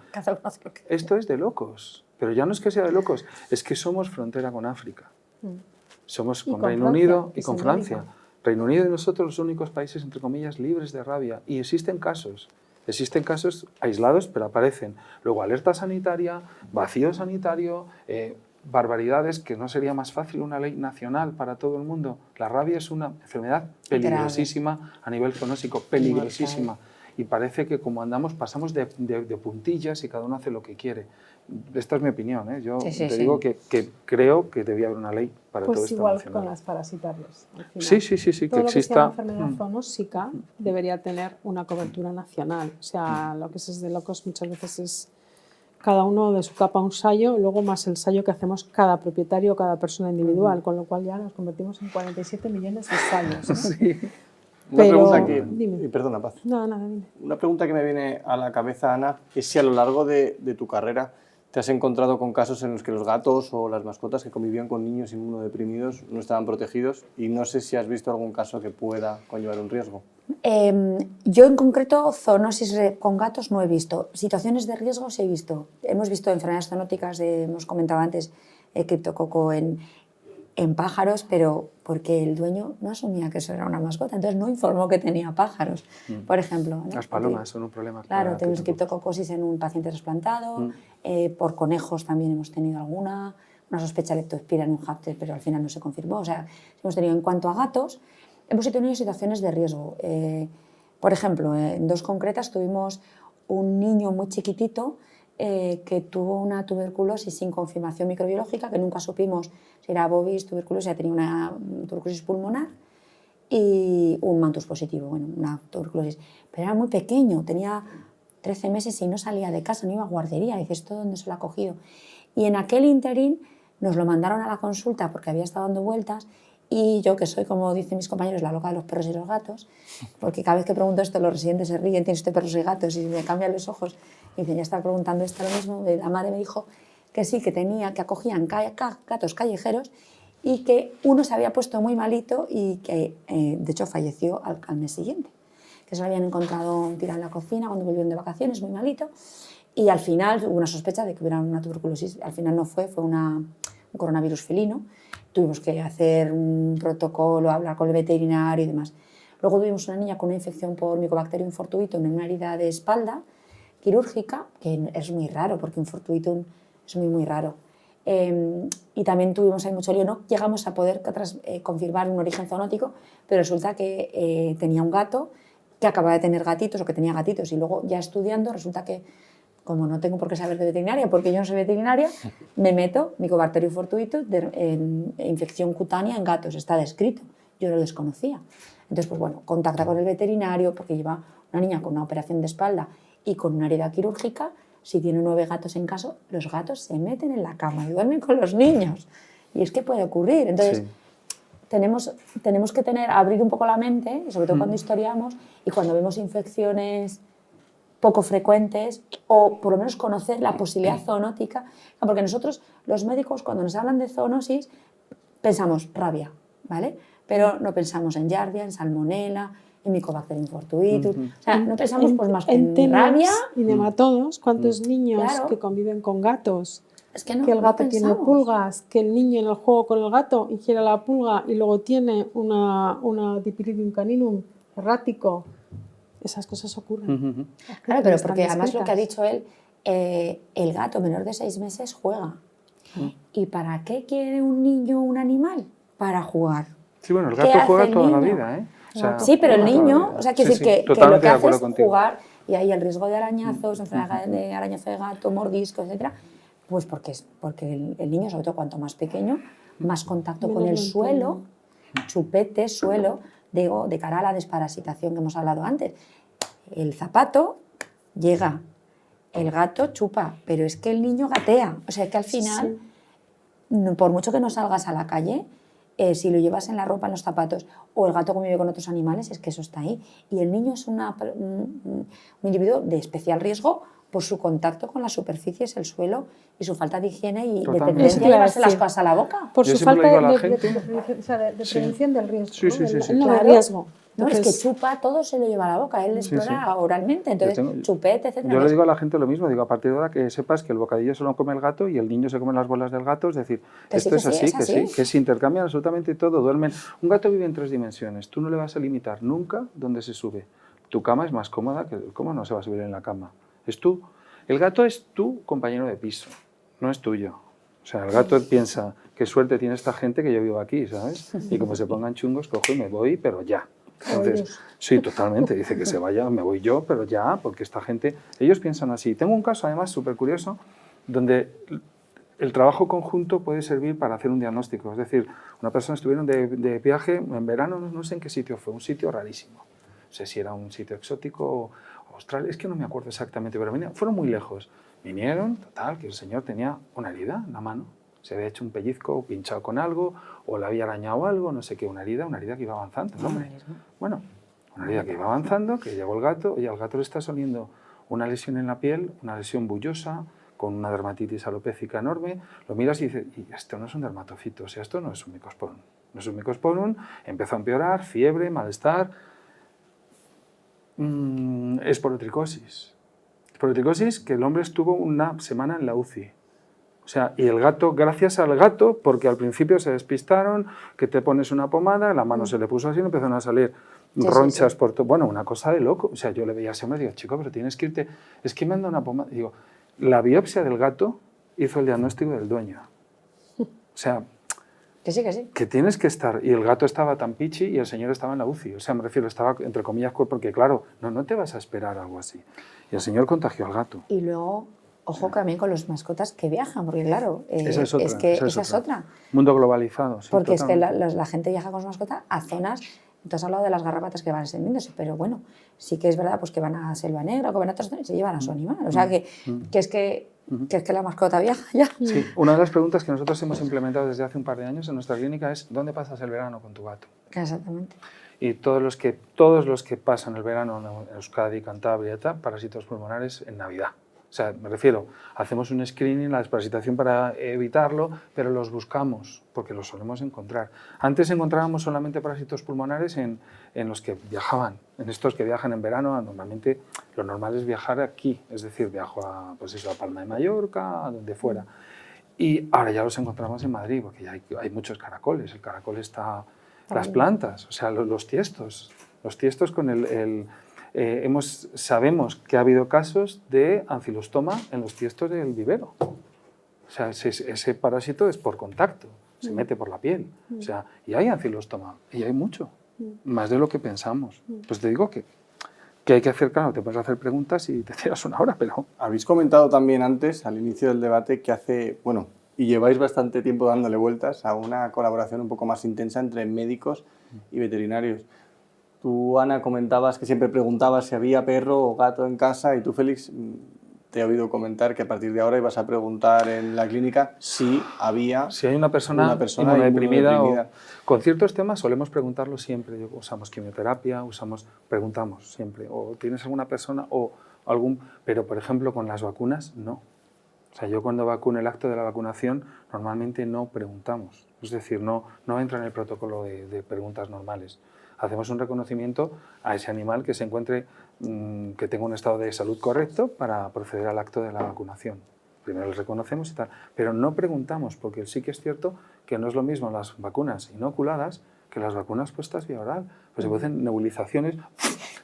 S3: esto es de locos. Pero ya no es que sea de locos, es que somos frontera con África. Somos con Reino Unido y con Francia. Reino Unido y nosotros los únicos países, entre comillas, libres de rabia. Y existen casos aislados, pero aparecen. Luego alerta sanitaria, vacío sanitario, barbaridades, que no sería más fácil una ley nacional para todo el mundo. La rabia es una enfermedad peligrosísima a nivel zoonósico, peligrosísima. Y parece que como andamos, pasamos de puntillas y cada uno hace lo que quiere. Esta es mi opinión, ¿eh? Yo te digo que creo que debía haber una ley para todo
S4: Pues
S3: esto
S4: igual
S3: nacional.
S4: con las parasitarias.
S3: Sí,
S4: todo
S3: que
S4: lo que sea
S3: exista...
S4: una enfermedad zoonósica debería tener una cobertura nacional. O sea, lo que es de locos muchas veces es cada uno de su capa un sayo, luego más el sayo que hacemos cada propietario, cada persona individual, con lo cual ya nos convertimos en 47 millones de sayos, ¿no?
S3: Sí.
S1: Una pregunta
S4: dime.
S1: perdona, Paz.
S4: No, nada, dime.
S1: Una pregunta que me viene a la cabeza, Ana, es si a lo largo de tu carrera te has encontrado con casos en los que los gatos o las mascotas que convivían con niños inmunodeprimidos no estaban protegidos, y no sé si has visto algún caso que pueda conllevar un riesgo.
S2: Yo en concreto zoonosis con gatos no he visto. Situaciones de riesgo sí he visto. Hemos visto enfermedades zoonóticas, hemos comentado antes, criptococo en pájaros, pero porque el dueño no asumía que eso era una mascota, entonces no informó que tenía pájaros, por ejemplo, ¿no?
S3: Las palomas son un problema.
S2: Claro, tenemos criptococosis en un paciente trasplantado, por conejos también hemos tenido una sospecha de leptospira en un hámster, pero al final no se confirmó. O sea, hemos tenido, en cuanto a gatos, hemos tenido situaciones de riesgo. Por ejemplo, en dos concretas tuvimos un niño muy chiquitito que tuvo una tuberculosis sin confirmación microbiológica, que nunca supimos si era bovis, tuberculosis, ya tenía una tuberculosis pulmonar y un mantus positivo, bueno, una tuberculosis. Pero era muy pequeño, tenía 13 meses y no salía de casa, no iba a guardería. Dices, ¿esto dónde se lo ha cogido? Y en aquel interín nos lo mandaron a la consulta porque había estado dando vueltas, y yo, que soy, como dicen mis compañeros, la loca de los perros y los gatos, porque cada vez que pregunto esto los residentes se ríen, ¿tiene usted perros y gatos? Y me cambian los ojos y dicen, ya está preguntando esto lo mismo. La madre me dijo que sí, que acogían gatos callejeros y que uno se había puesto muy malito y que de hecho falleció al mes siguiente, que se lo habían encontrado tirado en la cocina cuando volvieron de vacaciones, muy malito, y al final hubo una sospecha de que hubiera una tuberculosis. Al final no fue un coronavirus felino. Tuvimos que hacer un protocolo, hablar con el veterinario y demás. Luego tuvimos una niña con una infección por Mycobacterium fortuitum en una herida de espalda quirúrgica, que es muy raro porque un fortuitum es muy raro. Y también tuvimos ahí mucho lío. No llegamos a poder confirmar un origen zoonótico, pero resulta que tenía un gato que acababa de tener gatitos o que tenía gatitos, y luego ya estudiando resulta que, como no tengo por qué saber de veterinaria, porque yo no soy veterinaria, me meto Mycobacterium fortuitum en infección cutánea en gatos, está descrito. yo lo desconocía. Entonces, pues bueno, contacta con el veterinario porque lleva una niña con una operación de espalda y con una herida quirúrgica. Si tiene 9 gatos en casa, los gatos se meten en la cama y duermen con los niños. Y es que puede ocurrir. Entonces,
S3: Sí.
S2: tenemos que abrir un poco la mente, sobre todo cuando historiamos y cuando vemos infecciones poco frecuentes, o por lo menos conocer la posibilidad zoonótica, porque nosotros, los médicos, cuando nos hablan de zoonosis, pensamos rabia, ¿vale? Pero no pensamos en Giardia, en Salmonella, en Mycobacterium fortuitus, o sea, no pensamos pues más que en
S4: temas
S2: rabia.
S4: y nematodos. ¿Cuántos niños
S2: Claro.
S4: que conviven con gatos?
S2: Es que no,
S4: Que el
S2: no
S4: gato tiene
S2: pensamos.
S4: pulgas, que el niño en el juego con el gato ingiere la pulga y luego tiene una Dipyridium caninum errático. Esas cosas ocurren.
S3: Ujú.
S2: Claro, pero
S4: Están
S2: porque además lo que ha
S4: descritas.
S2: dicho él, el gato menor de 6 meses juega. ¿Y para qué quiere un niño un animal? Para jugar.
S3: Sí, bueno, el
S2: ¿Qué
S3: gato
S2: hace
S3: juega
S2: el
S3: toda la
S2: niño?
S3: vida, ¿eh? O sea,
S2: Sí, pero el
S3: juega toda la
S2: niño,
S3: vida.
S2: o sea, quiere
S3: Sí,
S2: decir
S3: sí,
S2: que lo
S3: totalmente
S2: que
S3: de
S2: hace
S3: acuerdo
S2: es
S3: contigo.
S2: jugar y hay el riesgo de arañazos, enfermedad de arañazo de gato, mordisco, etcétera, pues porque el niño, sobre todo cuanto más pequeño, más contacto con el
S4: Menos lo
S2: suelo, chupete, suelo, digo, de cara a la desparasitación que hemos hablado antes. El zapato llega, el gato chupa, pero es que el niño gatea. O sea, que al final, por mucho que no salgas a la calle, si lo llevas en la ropa, en los zapatos, o el gato convive con otros animales, es que eso está ahí. Y el niño es un individuo de especial riesgo por su contacto con las superficies, el suelo y su falta de higiene y de
S3: Totalmente.
S2: tendencia
S4: Eso
S2: a
S4: te iba a
S2: llevarse las
S4: decir.
S2: cosas a la boca.
S4: Por
S3: Yo
S4: su
S3: siempre le
S4: falta
S3: digo a la
S4: de
S3: gente-
S4: o sea, de prevención del riesgo.
S3: Sí,
S4: ¿no?
S3: sí, sí, sí.
S4: No,
S2: Claro.
S4: de riesgo.
S2: No, es que
S4: Entonces,
S2: chupa, todo se lo lleva a la boca, él explora oralmente, entonces chupete, etc.
S3: Yo le digo a la gente lo mismo, digo, a partir de ahora que sepas que el bocadillo se lo come el gato y el niño se come las bolas del gato, es decir,
S2: Que
S3: esto
S2: sí,
S3: es así,
S2: es
S3: que
S2: así.
S3: sí, que se intercambian absolutamente todo, duermen. Un gato vive en 3 dimensiones, tú no le vas a limitar nunca dónde se sube. Tu cama es más cómoda que cómo no se va a subir en la cama. Es tú. El gato es tu compañero de piso, no es tuyo. O sea, el gato piensa, qué suerte tiene esta gente que yo vivo aquí, ¿sabes? Y como se pongan chungos, cojo y me voy, pero ya. Entonces, sí, totalmente, dice que se vaya, me voy yo, pero ya, porque esta gente, ellos piensan así. Tengo un caso además súper curioso, donde el trabajo conjunto puede servir para hacer un diagnóstico. Es decir, una persona estuvieron de viaje en verano, no sé en qué sitio fue, un sitio rarísimo. No sé si era un sitio exótico o austral, es que no me acuerdo exactamente, pero fueron muy lejos. Vinieron, total, que el señor tenía una herida en la mano. Se había hecho un pellizco, pinchado con algo, o le había arañado algo, no sé qué, una herida que iba avanzando. ¿No? Bueno, una herida que iba avanzando, que llegó el gato, y al gato le está saliendo una lesión en la piel, una lesión bullosa, con una dermatitis alopécica enorme. Lo miras y dices, y esto no es un dermatofito, o sea, esto no es un Mycosporum. No es un Mycosporum, empezó a empeorar, fiebre, malestar, esporotricosis. Esporotricosis que el hombre estuvo una semana en la UCI. O sea, y el gato, gracias al gato, porque al principio se despistaron, que te pones una pomada, la mano se le puso así y empezaron a salir ronchas por todo. Bueno, una cosa de loco. O sea, yo le veía a ese hombre y digo, chico, pero tienes que irte. Es que me han dado una pomada. Digo, la biopsia del gato hizo el diagnóstico del dueño. O sea,
S2: que sí, que sí.
S3: Que tienes que estar. Y el gato estaba tan pichi y el señor estaba en la UCI. O sea, me refiero, estaba entre comillas, porque claro, no te vas a esperar algo así. Y el señor contagió al gato.
S2: Y luego, ojo también con los mascotas que viajan, porque claro,
S3: esa es otra,
S2: esa es otra.
S3: Mundo globalizado. Sí,
S2: porque
S3: totalmente.
S2: es que la gente viaja con su mascota a zonas. Tú has hablado de las garrapatas que van extendiéndose, pero bueno, sí que es verdad pues, que van a Selva Negra, que van a otras zonas y se llevan a su animal. O sea, que es que la mascota viaja ya.
S3: Sí, una de las preguntas que nosotros hemos implementado desde hace un par de años en nuestra clínica es ¿dónde pasas el verano con tu gato?
S2: Exactamente.
S3: Y todos los que pasan el verano en Euskadi, Cantabria, parásitos pulmonares en Navidad. O sea, me refiero, hacemos un screening, la desparasitación para evitarlo, pero los buscamos, porque los solemos encontrar. Antes encontrábamos solamente parásitos pulmonares en los que viajaban, en estos que viajan en verano. Normalmente lo normal es viajar aquí, es decir, viajo a, pues eso, a Palma de Mallorca, a donde fuera. Y ahora ya los encontramos en Madrid, porque ya hay muchos caracoles. El caracol está... Las plantas, o sea, los tiestos con sabemos que ha habido casos de ancilostoma en los tiestos del vivero. O sea, ese parásito es por contacto, se mete por la piel. O sea, y hay ancilostoma, y hay mucho, más de lo que pensamos. Pues te digo que hay que hacer, claro, te puedes hacer preguntas y te tiras una hora, pero...
S1: Habéis comentado también antes, al inicio del debate, que hace, bueno, y lleváis bastante tiempo dándole vueltas a una colaboración un poco más intensa entre médicos y veterinarios. Tú, Ana, comentabas que siempre preguntabas si había perro o gato en casa y tú, Félix, te he oído comentar que a partir de ahora ibas a preguntar en la clínica si había
S3: Si hay una persona inmunodeprimida o con ciertos temas solemos preguntarlo siempre. Usamos quimioterapia, preguntamos siempre. O tienes alguna persona o algún... Pero, por ejemplo, con las vacunas, no. O sea, yo cuando vacuno el acto de la vacunación normalmente no preguntamos. Es decir, no entra en el protocolo de preguntas normales. Hacemos un reconocimiento a ese animal que se encuentre, que tenga un estado de salud correcto para proceder al acto de la vacunación. Primero le reconocemos y tal, pero no preguntamos, porque sí que es cierto que no es lo mismo las vacunas inoculadas que las vacunas puestas vía oral. Pues se producen nebulizaciones,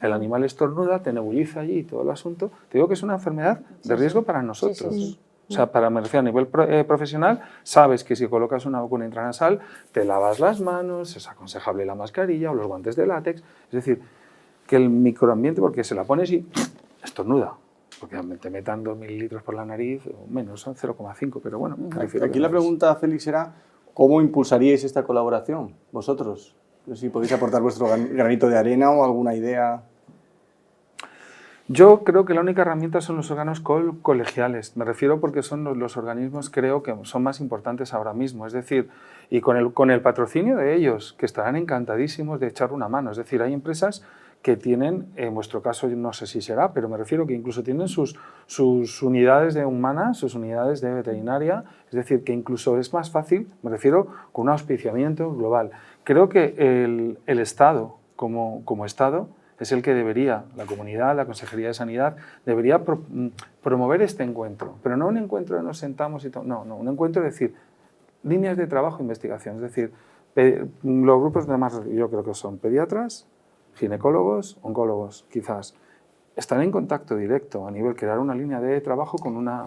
S3: el animal estornuda, te nebuliza allí y todo el asunto. Te digo que es una enfermedad de riesgo para nosotros. Sí. O sea, me refiero a nivel profesional, sabes que si colocas una vacuna intranasal, te lavas las manos, es aconsejable la mascarilla o los guantes de látex. Es decir, que el microambiente, porque se la pones y estornuda, porque te metan 2 mililitros por la nariz, o menos, son 0,5, pero bueno.
S1: Aquí la pregunta, Félix, era ¿cómo impulsaríais esta colaboración vosotros? Si podéis aportar vuestro granito de arena o alguna idea.
S3: Yo creo que la única herramienta son los órganos colegiales. Me refiero porque son los organismos, creo que son más importantes ahora mismo. Es decir, y con el patrocinio de ellos, que estarán encantadísimos de echar una mano. Es decir, hay empresas que tienen, en vuestro caso no sé si será, pero me refiero que incluso tienen sus unidades de humanas, sus unidades de veterinaria. Es decir, que incluso es más fácil, me refiero, con un auspiciamiento global. Creo que el Estado, como Estado, es el que debería, la comunidad, la Consejería de Sanidad, debería promover este encuentro. Pero no un encuentro de nos sentamos y todo, no, un encuentro de decir, líneas de trabajo e investigación. Es decir, los grupos de más, yo creo que son pediatras, ginecólogos, oncólogos, quizás. Están en contacto directo a nivel crear una línea de trabajo con una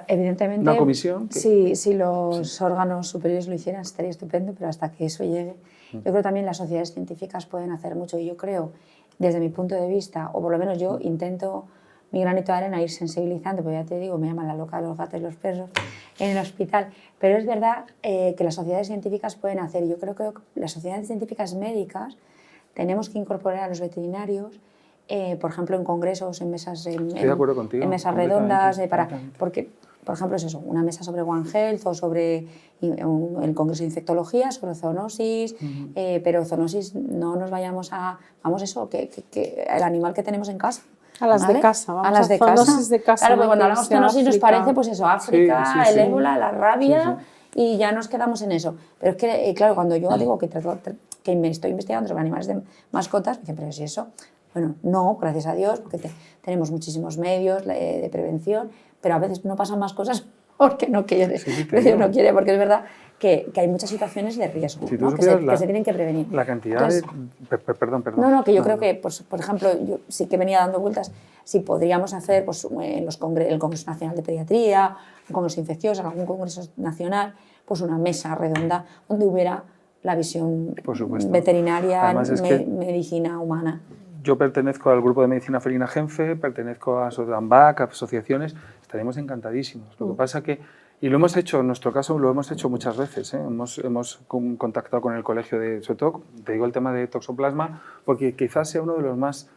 S2: evidentemente,
S3: una comisión.
S2: Si los órganos superiores lo hicieran estaría estupendo, pero hasta que eso llegue, yo creo que también las sociedades científicas pueden hacer mucho. Y yo creo, desde mi punto de vista, o por lo menos yo intento mi granito de arena ir sensibilizando, porque ya te digo, me llaman la loca de los gatos y los perros en el hospital, pero es verdad que las sociedades científicas pueden hacer. Yo creo que las sociedades científicas médicas tenemos que incorporar a los veterinarios, por ejemplo, en congresos, en mesas, en mesas redondas, porque, por ejemplo, es eso, una mesa sobre One Health o sobre el congreso de infectología, sobre zoonosis, pero zoonosis no nos vayamos a, que el animal que tenemos en casa.
S4: A las de casa, vamos
S2: a las de
S4: zoonosis de casa.
S2: Claro, porque cuando hablamos de zoonosis nos parece, pues eso, África, el ébola, la rabia,
S3: sí.
S2: Y ya nos quedamos en eso. Pero es que, claro, cuando yo digo que me estoy investigando sobre animales de mascotas, me dicen, pero si eso... Bueno, no, gracias a Dios, porque tenemos muchísimos medios de prevención, pero a veces no pasan más cosas porque no quiere, no quiere, porque es verdad que hay muchas situaciones de riesgo,
S3: si
S2: ¿no? que se tienen que prevenir.
S3: La cantidad Perdón.
S2: No, que yo creo que, pues, por ejemplo, yo sí que venía dando vueltas, si podríamos hacer pues, en el Congreso Nacional de Pediatría, un congreso infeccioso, algún congreso nacional, pues una mesa redonda donde hubiera la visión veterinaria, medicina humana.
S3: Yo pertenezco al grupo de medicina felina Genfe, pertenezco a AMBAC, a asociaciones, estaremos encantadísimos. Lo que pasa que, y lo hemos hecho, en nuestro caso lo hemos hecho muchas veces, hemos contactado con el colegio sobre todo, te digo el tema de toxoplasma, porque quizás sea uno de los más,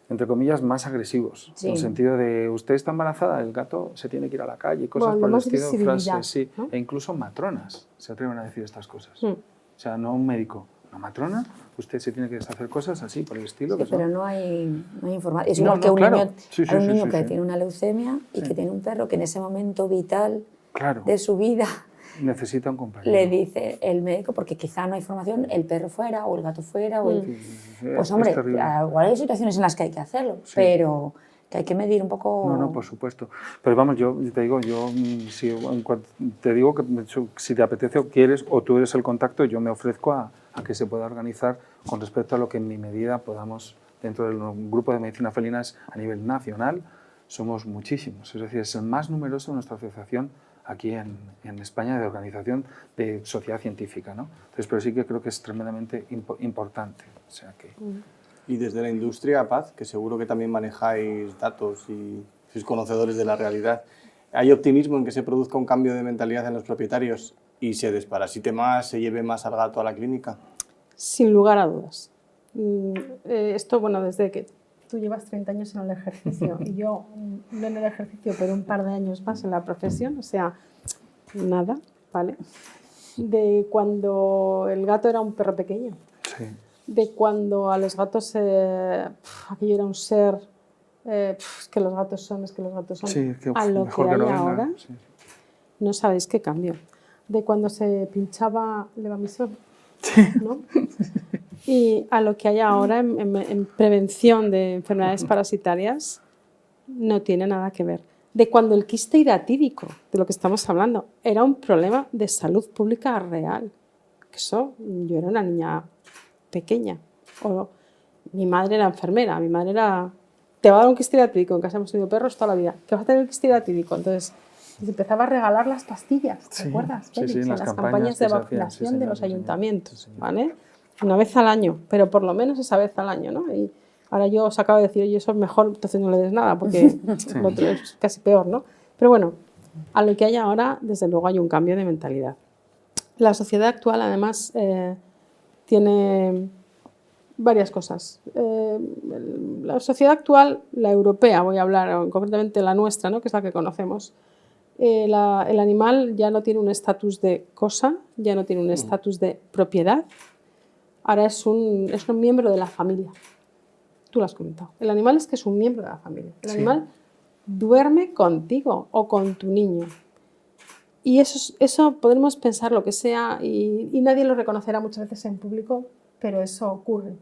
S3: entre comillas, más agresivos. En el sentido de, usted está embarazada, el gato se tiene que ir a la calle, cosas por el estilo, frases, ¿no? E incluso matronas se atreven a decir estas cosas. O sea, no un médico. Una matrona, usted se tiene que hacer cosas así, por el estilo.
S2: Sí, pero no hay información. Es igual que un niño que tiene una leucemia y que tiene un perro que en ese momento vital de su vida
S3: necesita un compañero.
S2: Le dice el médico, porque quizá no hay información, el perro fuera o el gato fuera. Pues hombre, igual hay situaciones en las que hay que hacerlo, pero... que hay que medir un poco...
S3: No, por supuesto. Pero vamos, yo te digo, te digo que si te apetece o quieres, o tú eres el contacto, yo me ofrezco a que se pueda organizar con respecto a lo que en mi medida podamos, dentro del grupo de medicina felina a nivel nacional, somos muchísimos. Es decir, es el más numeroso de nuestra asociación aquí en España de organización de sociedad científica, ¿no? Entonces, pero sí que creo que es tremendamente importante. O sea que...
S1: Y desde la industria, Paz, que seguro que también manejáis datos y sois conocedores de la realidad, ¿Hay optimismo en que se produzca un cambio de mentalidad en los propietarios y se desparasite más, se lleve más al gato a la clínica?
S4: Sin lugar a dudas. Esto, bueno, desde que tú llevas 30 años en el ejercicio y yo no en el ejercicio, pero un par de años más en la profesión, o sea, nada, ¿vale? De cuando el gato era un perro pequeño,
S3: Sí.
S4: de cuando a los gatos aquello era un ser, es que los gatos son, es que los gatos son,
S3: Sí, que
S4: a lo
S3: mejor
S4: que hay
S3: no venga.
S4: ahora,
S3: Sí.
S4: no sabéis qué cambio. De cuando se pinchaba levamisor, ¿no? Y a lo que hay ahora en prevención de enfermedades parasitarias no tiene nada que ver. De cuando el quiste hidatídico, de lo que estamos hablando, era un problema de salud pública real. Eso, yo era una niña pequeña. O, mi madre era enfermera, mi madre era... Te va a dar un quiste hidatídico, en casa hemos tenido perros toda la vida. ¿Qué vas a tener un quiste hidatídico? Entonces, se empezaba a regalar las pastillas, ¿te
S3: Sí,
S4: acuerdas?
S3: sí,
S4: Félix?
S3: sí, en
S4: En
S3: las
S4: las
S3: campañas
S4: campañas
S3: que
S4: de
S3: se hacían,
S4: vacunación
S3: sí,
S4: de
S3: señor,
S4: los
S3: sí, señor.
S4: ayuntamientos,
S3: Sí, señor.
S4: ¿vale? Una vez al año, pero por lo menos esa vez al año, ¿no? Y ahora yo os acabo de decir, oye, eso es mejor, entonces no le des nada, porque lo otro es casi peor, ¿no? Pero bueno, a lo que hay ahora, desde luego hay un cambio de mentalidad. La sociedad actual, además, tiene varias cosas. La sociedad actual, la europea, voy a hablar concretamente la nuestra, ¿no? Que es la que conocemos. El animal ya no tiene un estatus de cosa, ya no tiene un estatus de propiedad, ahora es un miembro de la familia. Tú lo has comentado. El animal es que es un miembro de la familia. El animal duerme contigo o con tu niño. Y eso podremos pensar lo que sea y nadie lo reconocerá muchas veces en público, pero eso ocurre.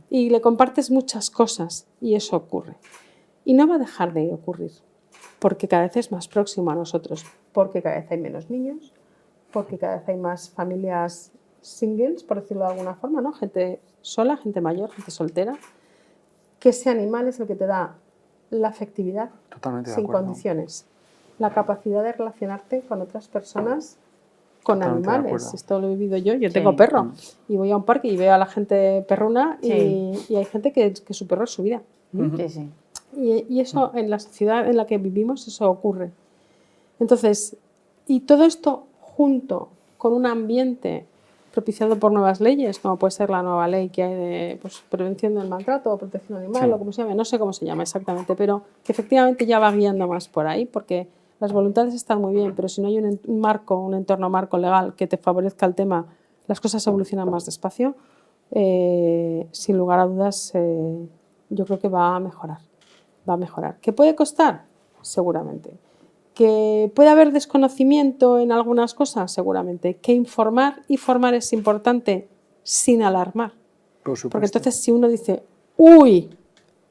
S4: Y le compartes muchas cosas y eso ocurre. Y no va a dejar de ocurrir, porque cada vez es más próximo a nosotros, porque cada vez hay menos niños, porque cada vez hay más familias singles, por decirlo de alguna forma, ¿no? Gente sola, gente mayor, gente soltera, que ese animal es el que te da la afectividad
S3: Totalmente de
S4: sin
S3: acuerdo.
S4: condiciones, la capacidad de relacionarte con otras personas, con
S3: Totalmente de
S4: animales.
S3: acuerdo.
S4: Esto lo he vivido yo tengo perro y voy a un parque y veo a la gente perruna y hay gente que su perro es su vida.
S2: Sí, sí.
S4: Y eso en la sociedad en la que vivimos, eso ocurre. Entonces, y todo esto junto con un ambiente propiciado por nuevas leyes, como puede ser la nueva ley que hay de pues, prevención del maltrato o protección animal, o como se llame, no sé cómo se llama exactamente, pero que efectivamente ya va guiando más por ahí, porque las voluntades están muy bien, pero si no hay un marco, un entorno marco legal que te favorezca el tema, las cosas evolucionan más despacio, sin lugar a dudas, yo creo que va a mejorar. Va a mejorar. ¿Qué puede costar? Seguramente. ¿Que puede haber desconocimiento en algunas cosas? Seguramente. ¿Que informar y formar es importante sin alarmar?
S3: Por supuesto.
S4: Porque entonces si uno dice, ¡uy!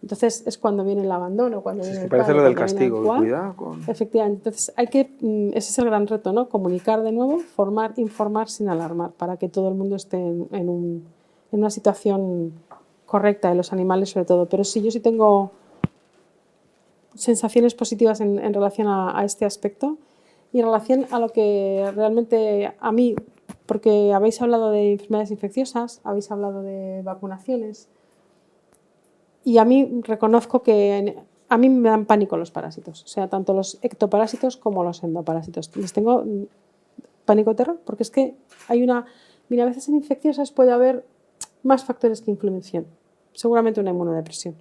S4: Entonces es cuando viene el abandono, cuando viene
S3: Es que
S4: el
S3: parece
S4: tal,
S3: lo del
S4: cuando viene el
S3: castigo,
S4: cual.
S3: cuidado con...
S4: Efectivamente. Entonces ese es el gran reto, ¿no? Comunicar de nuevo, formar, informar sin alarmar, para que todo el mundo esté en una situación correcta, de los animales sobre todo. Pero sí, yo sí tengo sensaciones positivas en relación a este aspecto y en relación a lo que realmente a mí, porque habéis hablado de enfermedades infecciosas, habéis hablado de vacunaciones y a mí reconozco que a mí me dan pánico los parásitos, o sea, tanto los ectoparásitos como los endoparásitos. Les tengo pánico terror porque es que hay mira, a veces en infecciosas puede haber más factores que influencian, seguramente una inmunodepresión.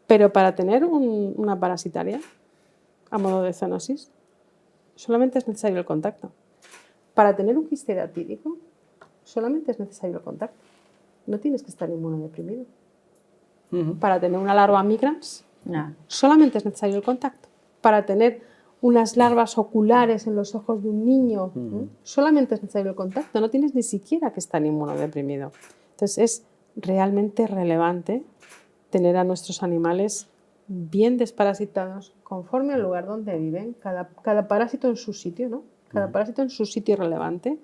S4: Pero para tener una parasitaria, a modo de zoonosis, solamente es necesario el contacto. Para tener un quiste hidatídico, solamente es necesario el contacto. No tienes que estar inmunodeprimido. Para tener una larva migrans, solamente es necesario el contacto. Para tener unas larvas oculares en los ojos de un niño, solamente es necesario el contacto. No tienes ni siquiera que estar inmunodeprimido. Entonces es realmente relevante tener a nuestros animales bien desparasitados conforme al lugar donde viven, cada parásito en su sitio, ¿no? Cada parásito en su sitio relevante,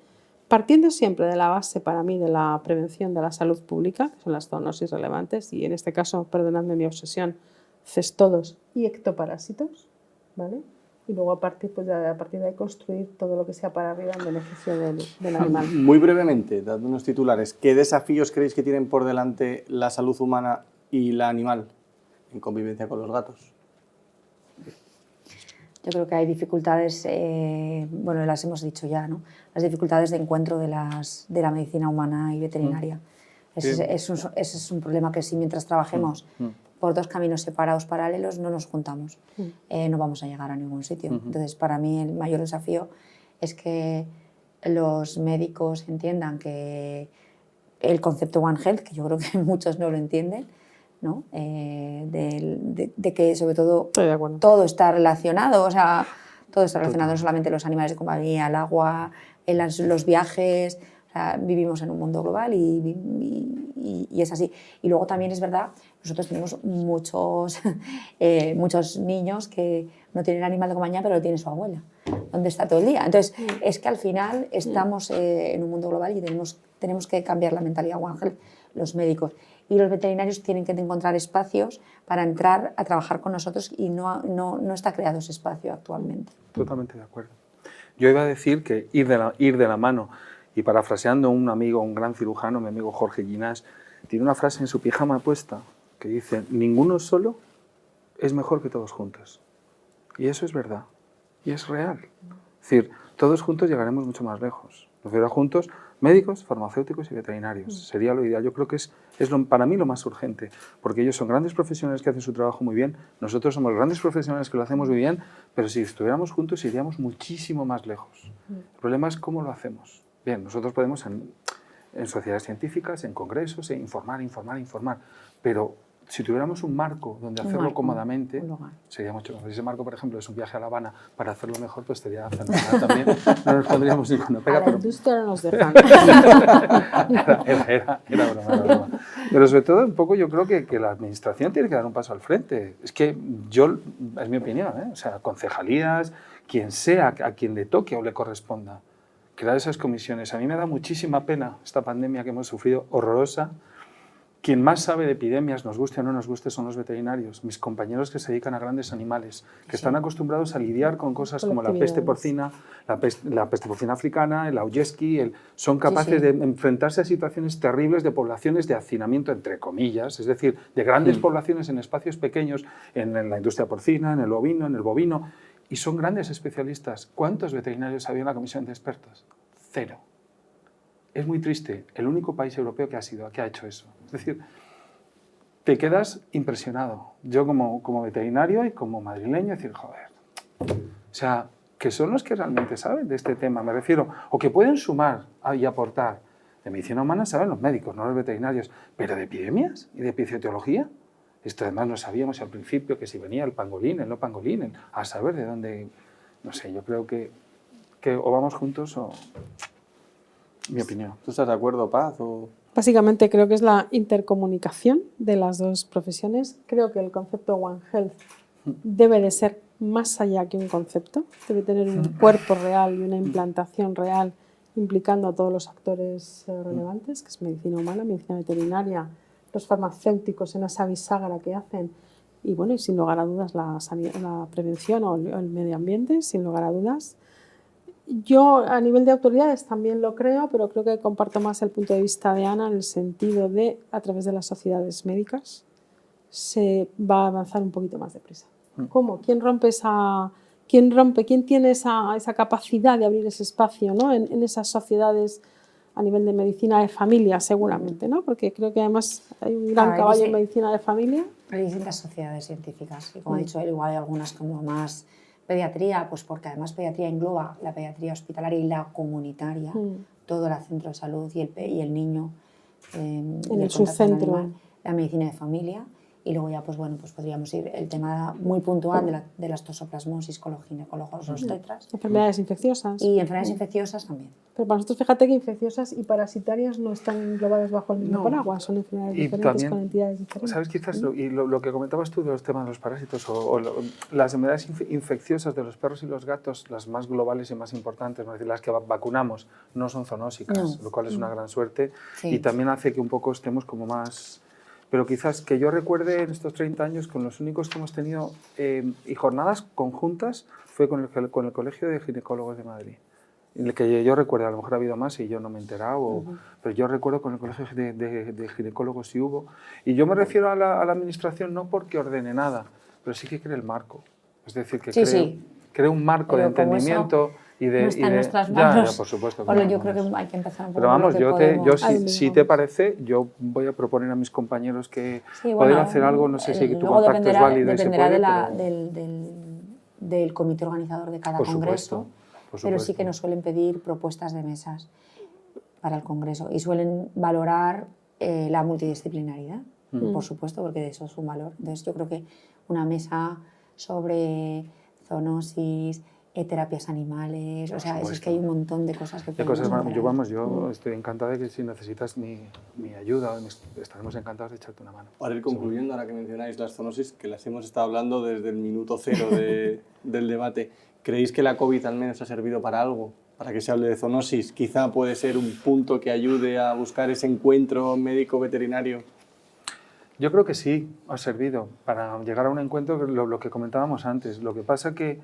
S4: partiendo siempre de la base para mí de la prevención de la salud pública, que son las zoonosis relevantes, y en este caso, perdonadme mi obsesión, cestodos y ectoparásitos, ¿vale? Y luego a partir de ahí construir todo lo que sea para arriba en beneficio del animal.
S1: Muy brevemente, dando unos titulares, ¿qué desafíos creéis que tienen por delante la salud humana y la animal en convivencia con los gatos?
S2: Yo creo que hay dificultades, bueno, las hemos dicho ya, ¿no? Las dificultades de encuentro de la medicina humana y veterinaria. Ese es un problema que si mientras trabajemos por dos caminos separados paralelos no nos juntamos, no vamos a llegar a ningún sitio. Entonces, para mí el mayor desafío es que los médicos entiendan que el concepto One Health, que yo creo que muchos no lo entienden, ¿no? De que sobre todo todo está relacionado, o sea, todo está relacionado, no solamente los animales de compañía, el agua, los viajes, o sea, vivimos en un mundo global y es así. Y luego también es verdad, nosotros tenemos muchos niños que no tienen animal de compañía, pero lo tiene su abuela, donde está todo el día. Entonces, es que al final estamos en un mundo global y tenemos que cambiar la mentalidad One Health, los médicos. Y los veterinarios tienen que encontrar espacios para entrar a trabajar con nosotros y no está creado ese espacio actualmente.
S3: Totalmente de acuerdo. Yo iba a decir que ir de la mano, y parafraseando a un amigo, un gran cirujano, mi amigo Jorge Ginás, tiene una frase en su pijama puesta que dice: ninguno solo es mejor que todos juntos. Y eso es verdad, y es real. Es decir, todos juntos llegaremos mucho más lejos. Me refiero a juntos, médicos, farmacéuticos y veterinarios. Sería lo ideal. Yo creo que es para mí lo más urgente, porque ellos son grandes profesionales que hacen su trabajo muy bien, nosotros somos grandes profesionales que lo hacemos muy bien, pero si estuviéramos juntos iríamos muchísimo más lejos. El problema es cómo lo hacemos. Bien, nosotros podemos en sociedades científicas, en congresos, informar, pero si tuviéramos un marco donde hacerlo cómodamente, sería mucho mejor. Si ese marco, por ejemplo, es un viaje a La Habana, para hacerlo mejor, pues sería fenomenal también. No nos pondríamos ni con una pega.
S4: A la industria no nos dejan.
S3: Era broma. Pero sobre todo, un poco yo creo que la administración tiene que dar un paso al frente. Es que es mi opinión, o sea, concejalías, quien sea, a quien le toque o le corresponda, crear esas comisiones. A mí me da muchísima pena esta pandemia que hemos sufrido, horrorosa. Quien más sabe de epidemias, nos guste o no nos guste, son los veterinarios, mis compañeros que se dedican a grandes animales, que están acostumbrados a lidiar con cosas como la peste porcina, la peste porcina africana, el Augeski, son capaces de enfrentarse a situaciones terribles de poblaciones de hacinamiento, entre comillas, es decir, de grandes poblaciones en espacios pequeños, en la industria porcina, en el ovino, en el bovino, y son grandes especialistas. ¿Cuántos veterinarios había en la comisión de expertos? 0. Es muy triste, el único país europeo que ha hecho eso. Es decir, te quedas impresionado. Yo como veterinario y como madrileño, decir, joder, o sea, que son los que realmente saben de este tema, me refiero, o que pueden sumar y aportar. De medicina humana saben los médicos, no los veterinarios, pero de epidemias y de epidemiología, esto además no sabíamos al principio que si venía el pangolín, el no pangolín, a saber de dónde, no sé, yo creo que o vamos juntos o... Mi opinión.
S1: ¿Tú estás de acuerdo, Paz?
S4: Básicamente creo que es la intercomunicación de las dos profesiones. Creo que el concepto One Health debe de ser más allá que un concepto. Debe tener un cuerpo real y una implantación real implicando a todos los actores relevantes, que es medicina humana, medicina veterinaria, los farmacéuticos en esa bisagra que hacen y, bueno, y sin lugar a dudas la prevención o el medio ambiente, sin lugar a dudas. Yo a nivel de autoridades también lo creo, pero creo que comparto más el punto de vista de Ana en el sentido de, a través de las sociedades médicas, se va a avanzar un poquito más deprisa. ¿Cómo? ¿Quién tiene esa capacidad de abrir ese espacio, ¿no? en esas sociedades a nivel de medicina de familia, seguramente, ¿no? Porque creo que además hay un gran caballo en medicina de familia.
S2: Hay distintas sociedades científicas y, como ha dicho él, igual hay algunas como más... Pediatría, pues porque además pediatría engloba la pediatría hospitalaria y la comunitaria, todo el centro de salud y el niño
S4: en el subcentro,
S2: la medicina de familia, y luego ya pues bueno, pues podríamos ir el tema muy puntual de las tosoplasmosis con los ginecólogos, los tetras.
S4: Enfermedades infecciosas.
S2: Y enfermedades infecciosas también.
S4: Pero para nosotros, fíjate que infecciosas y parasitarias no están englobadas bajo el mismo paraguas, son enfermedades diferentes
S3: también,
S4: con entidades diferentes.
S3: ¿Sabes? Quizás lo que comentabas tú de los temas de los parásitos las enfermedades infecciosas de los perros y los gatos, las más globales y más importantes, es decir, las que vacunamos, no son zoonósicas, lo cual es una gran suerte y también hace que un poco estemos como más... Pero quizás que yo recuerde en estos 30 años con los únicos que hemos tenido y jornadas conjuntas fue con el Colegio de Ginecólogos de Madrid. En el que yo recuerdo, a lo mejor ha habido más y yo no me he enterado, pero yo recuerdo con el Colegio de Ginecólogos sí hubo. Y yo me refiero a la administración no porque ordene nada, pero sí que cree el marco. Es decir, que cree un marco de
S2: Pero como eso
S3: entendimiento y de...
S2: no está
S3: y
S2: en
S3: de-
S2: nuestras
S3: ya,
S2: manos.
S3: por supuesto.
S2: Bueno,
S3: no,
S2: yo creo
S3: vamos.
S2: que hay que empezar un poco
S3: Pero
S2: por
S3: vamos,
S2: lo que
S3: yo
S2: podemos.
S3: si te parece, yo voy a proponer a mis compañeros que
S2: Sí,
S3: poder
S2: bueno,
S3: hacer algo, no sé si tu
S2: luego
S3: contacto es válido y se
S2: dependerá
S3: puede,
S2: de
S3: pero
S2: del comité organizador de cada
S3: por
S2: congreso,
S3: supuesto, por
S2: pero sí que
S3: supuesto.
S2: nos suelen pedir propuestas de mesas para el congreso y suelen valorar la multidisciplinaridad, por supuesto, porque eso es un valor. Entonces yo creo que una mesa sobre zoonosis, terapias animales, o sea, es que hay un montón de cosas que
S3: De
S2: podemos
S3: cosas,
S2: mejorar.
S3: yo estoy encantado de que si necesitas mi ayuda, estaremos encantados de echarte una mano.
S1: Para ir concluyendo, ahora que mencionáis las zoonosis, que las hemos estado hablando desde el minuto cero del debate, ¿creéis que la COVID al menos ha servido para algo? Para que se hable de zoonosis, quizá puede ser un punto que ayude a buscar ese encuentro médico-veterinario.
S3: Yo creo que sí, ha servido para llegar a un encuentro, lo que comentábamos antes. Lo que pasa que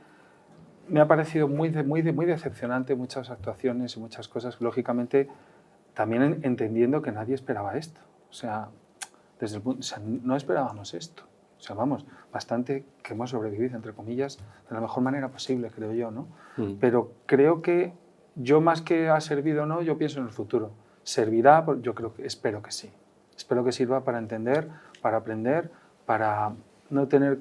S3: me ha parecido muy decepcionante muchas actuaciones y muchas cosas, lógicamente también entendiendo que nadie esperaba esto. O sea, no esperábamos esto. O sea, vamos, bastante que hemos sobrevivido, entre comillas, de la mejor manera posible, creo yo, ¿no? Pero creo que yo más que ha servido o no, yo pienso en el futuro. ¿Servirá? Espero que sí. Espero que sirva para entender, para aprender, para no tener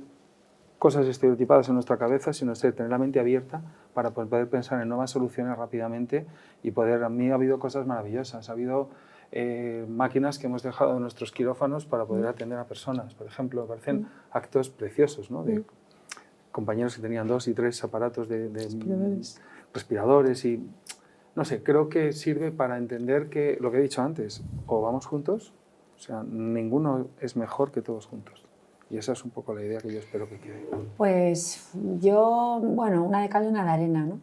S3: cosas estereotipadas en nuestra cabeza, sino tener la mente abierta para poder pensar en nuevas soluciones rápidamente y poder... A mí ha habido cosas maravillosas, ha habido máquinas que hemos dejado en nuestros quirófanos para poder atender a personas. Por ejemplo, me parecen actos preciosos, ¿no? De compañeros que tenían 2 y 3 aparatos de respiradores y... No sé, creo que sirve para entender que, lo que he dicho antes, o vamos juntos, o sea, ninguno es mejor que todos juntos. Y esa es un poco la idea que yo espero que quede.
S2: Pues yo, bueno, una de cal y una de arena, ¿no?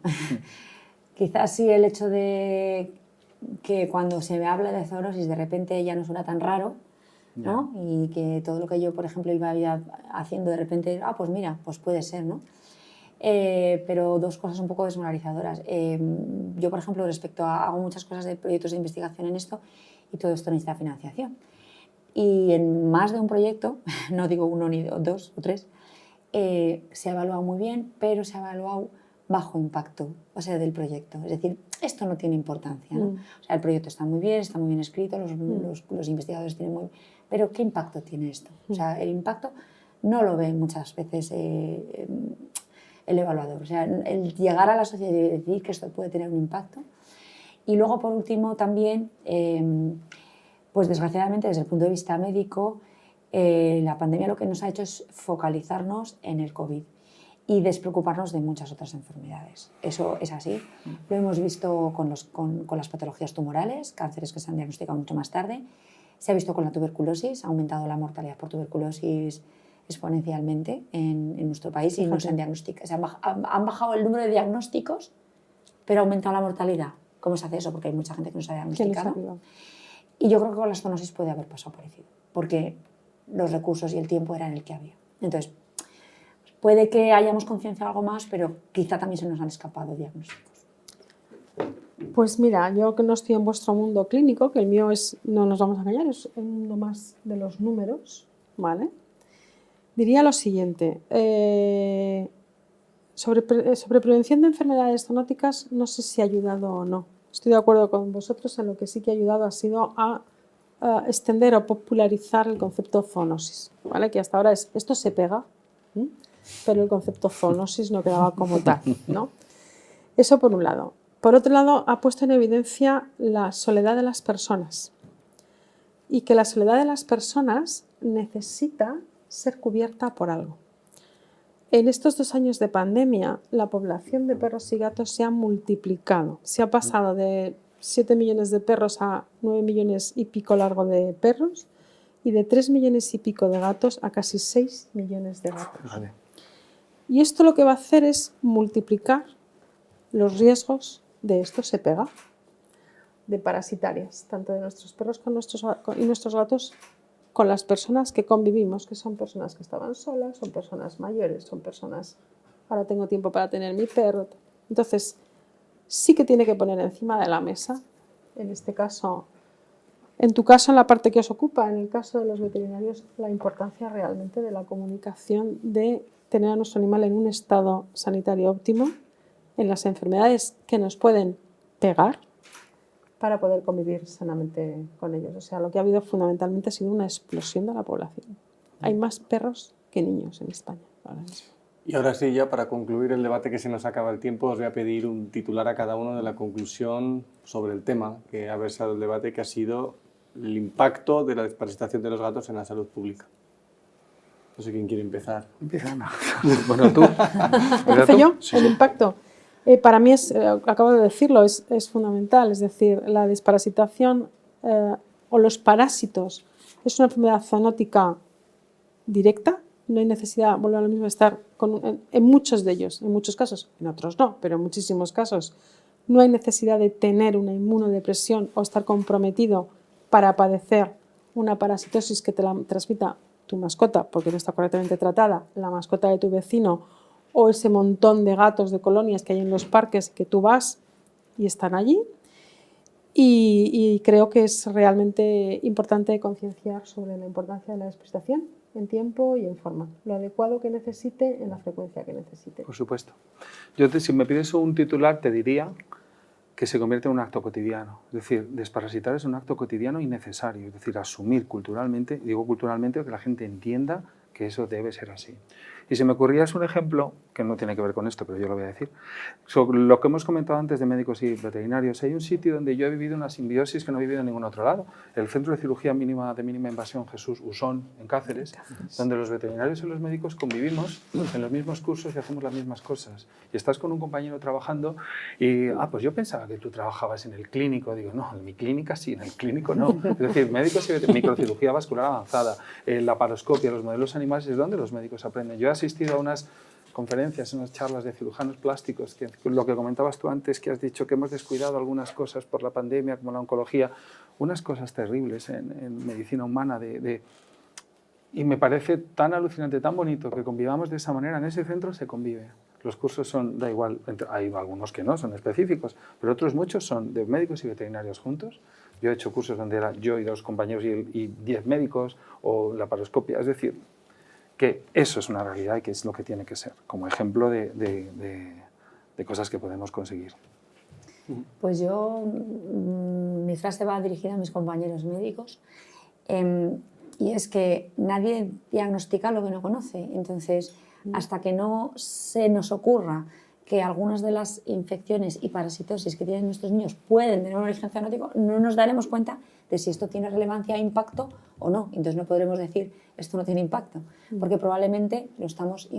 S2: Quizás sí el hecho de que cuando se me habla de zoonosis de repente ya no suena tan raro, ¿no? Y que todo lo que yo, por ejemplo, iba haciendo de repente, pues mira, pues puede ser, ¿no? Pero dos cosas un poco desmoralizadoras. Yo, por ejemplo, hago muchas cosas de proyectos de investigación en esto y todo esto necesita financiación. Y en más de un proyecto, no digo uno ni dos o tres, se ha evaluado muy bien, pero se ha evaluado bajo impacto, o sea, del proyecto. Es decir, esto no tiene importancia, ¿no? O sea, el proyecto está muy bien escrito, los investigadores tienen muy... Pero ¿qué impacto tiene esto? O sea, el impacto no lo ve muchas veces el evaluador. O sea, el llegar a la sociedad y decir que esto puede tener un impacto. Y luego, por último, también... pues desgraciadamente desde el punto de vista médico la pandemia lo que nos ha hecho es focalizarnos en el COVID y despreocuparnos de muchas otras enfermedades. Eso es así. Lo hemos visto con las patologías tumorales, cánceres que se han diagnosticado mucho más tarde. Se ha visto con la tuberculosis, ha aumentado la mortalidad por tuberculosis exponencialmente en nuestro país y no se han diagnosticado. Han bajado el número de diagnósticos, pero ha aumentado la mortalidad. ¿Cómo se hace eso? Porque hay mucha gente que no se ha diagnosticado. Y yo creo que con la zoonosis puede haber pasado parecido, porque los recursos y el tiempo eran el que había. Entonces, puede que hayamos concienciado algo más, pero quizá también se nos han escapado diagnósticos.
S4: Pues mira, yo que no estoy en vuestro mundo clínico, que el mío es, no nos vamos a engañar, es el mundo más de los números, ¿vale? Diría lo siguiente, sobre prevención de enfermedades zoonóticas no sé si ha ayudado o no. Estoy de acuerdo con vosotros en lo que sí que ha ayudado ha sido a extender o popularizar el concepto zoonosis, ¿vale? Que hasta ahora esto se pega, pero el concepto zoonosis no quedaba como tal, ¿no? Eso por un lado. Por otro lado, ha puesto en evidencia la soledad de las personas y que la soledad de las personas necesita ser cubierta por algo. En estos 2 años de pandemia, la población de perros y gatos se ha multiplicado. Se ha pasado de 7 millones de perros a 9 millones y pico largo de perros y de 3 millones y pico de gatos a casi 6 millones de gatos.
S3: Vale.
S4: Y esto lo que va a hacer es multiplicar los riesgos de esto se pega, de parasitarias, tanto de nuestros perros y nuestros gatos con las personas que convivimos, que son personas que estaban solas, son personas mayores, son personas, ahora tengo tiempo para tener mi perro. Entonces, sí que tiene que poner encima de la mesa, en este caso, en tu caso, en la parte que os ocupa, en el caso de los veterinarios, la importancia realmente de la comunicación de tener a nuestro animal en un estado sanitario óptimo, en las enfermedades que nos pueden pegar, para poder convivir sanamente con ellos. O sea, lo que ha habido fundamentalmente ha sido una explosión de la población. Hay más perros que niños en España ahora mismo.
S1: Y ahora sí, ya para concluir el debate, que se nos acaba el tiempo, os voy a pedir un titular a cada uno de la conclusión sobre el tema que ha versado el debate, que ha sido el impacto de la desparasitación de los gatos en la salud pública. No sé quién quiere empezar.
S3: Empieza Ana. Bueno, tú.
S4: ¿Empiezo yo?
S3: Sí,
S4: El
S3: sí.
S4: impacto. Para mí, acabo de decirlo, es fundamental. Es decir, la desparasitación o los parásitos es una enfermedad zoonótica directa. No hay necesidad, vuelvo a lo mismo, de estar en muchos de ellos, en muchos casos, en otros no, pero en muchísimos casos, no hay necesidad de tener una inmunodepresión o estar comprometido para padecer una parasitosis que te la transmita tu mascota, porque no está correctamente tratada, la mascota de tu vecino, o ese montón de gatos de colonias que hay en los parques que tú vas y están allí. Y creo que es realmente importante concienciar sobre la importancia de la desparasitación en tiempo y en forma, lo adecuado que necesite en la frecuencia que necesite.
S3: Por supuesto. Yo, si me pides un titular, te diría que se convierte en un acto cotidiano. Es decir, desparasitar es un acto cotidiano y necesario. Es decir, asumir culturalmente, digo culturalmente, que la gente entienda que eso debe ser así. Y si me ocurrías un ejemplo, que no tiene que ver con esto, pero yo lo voy a decir, sobre lo que hemos comentado antes de médicos y veterinarios, hay un sitio donde yo he vivido una simbiosis que no he vivido en ningún otro lado, el Centro de Cirugía de Mínima Invasión Jesús Usón, en Cáceres, donde los veterinarios y los médicos convivimos en los mismos cursos y hacemos las mismas cosas. Y estás con un compañero trabajando y, pues yo pensaba que tú trabajabas en el clínico. Digo, no, en mi clínica sí, en el clínico no. Es decir, médicos y microcirugía vascular avanzada, la laparoscopia, los modelos animales, es donde los médicos aprenden. Yo he asistido a unas conferencias, unas charlas de cirujanos plásticos, que lo que comentabas tú antes, que has dicho que hemos descuidado algunas cosas por la pandemia, como la oncología, unas cosas terribles en medicina humana. Y me parece tan alucinante, tan bonito que convivamos de esa manera. En ese centro se convive. Los cursos son, da igual, hay algunos que no, son específicos, pero otros muchos son de médicos y veterinarios juntos. Yo he hecho cursos donde era yo y 2 compañeros y 10 médicos, o la laparoscopia, es decir, que eso es una realidad y que es lo que tiene que ser, como ejemplo de cosas que podemos conseguir.
S2: Pues yo, mi frase va dirigida a mis compañeros médicos, y es que nadie diagnostica lo que no conoce. Entonces, hasta que no se nos ocurra que algunas de las infecciones y parasitosis que tienen nuestros niños pueden tener un origen zoonótico, no nos daremos cuenta de si esto tiene relevancia e impacto o no. Entonces no podremos decir esto no tiene impacto, porque probablemente lo estamos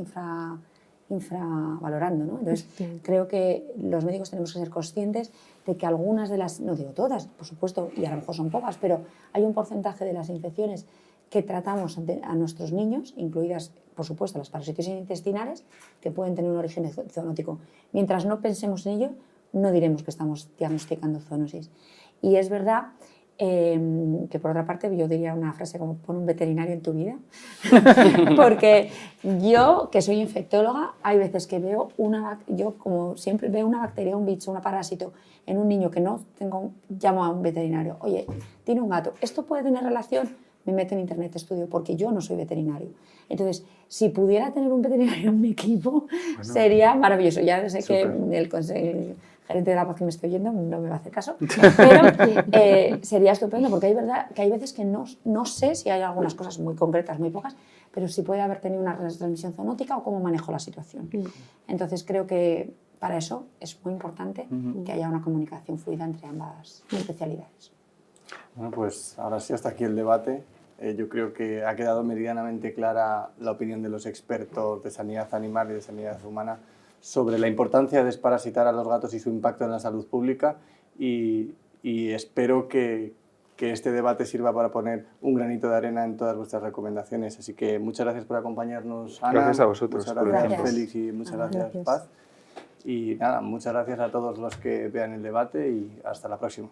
S2: infravalorando, ¿no? Entonces creo que los médicos tenemos que ser conscientes de que algunas de las, no digo todas, por supuesto, y a lo mejor son pocas, pero hay un porcentaje de las infecciones que tratamos a nuestros niños, incluidas, por supuesto, las parasitosis intestinales, que pueden tener un origen zoonótico. Mientras no pensemos en ello, no diremos que estamos diagnosticando zoonosis. Y es verdad que, por otra parte, yo diría una frase como pon un veterinario en tu vida, porque yo, que soy infectóloga, hay veces que veo yo como siempre veo una bacteria, un bicho, un parásito en un niño que no tengo, llamo a un veterinario, oye, tiene un gato, ¿esto puede tener relación? Me meto en internet, estudio, porque yo no soy veterinario. Entonces, si pudiera tener un veterinario en mi equipo, sería maravilloso. Ya sé que el gerente de la paz que me estoy oyendo no me va a hacer caso, pero sería estupendo, porque hay verdad que hay veces que no sé si hay algunas cosas muy concretas, muy pocas, pero si puede haber tenido una transmisión zoonótica o cómo manejo la situación. Entonces, creo que para eso es muy importante que haya una comunicación fluida entre ambas especialidades.
S1: Bueno, pues ahora sí, hasta aquí el debate. Yo creo que ha quedado meridianamente clara la opinión de los expertos de sanidad animal y de sanidad humana sobre la importancia de desparasitar a los gatos y su impacto en la salud pública, y espero que este debate sirva para poner un granito de arena en todas vuestras recomendaciones. Así que muchas gracias por acompañarnos, Ana.
S3: Gracias a vosotros.
S1: Muchas gracias, Félix, y muchas gracias, Paz. Y nada, muchas gracias a todos los que vean el debate y hasta la próxima.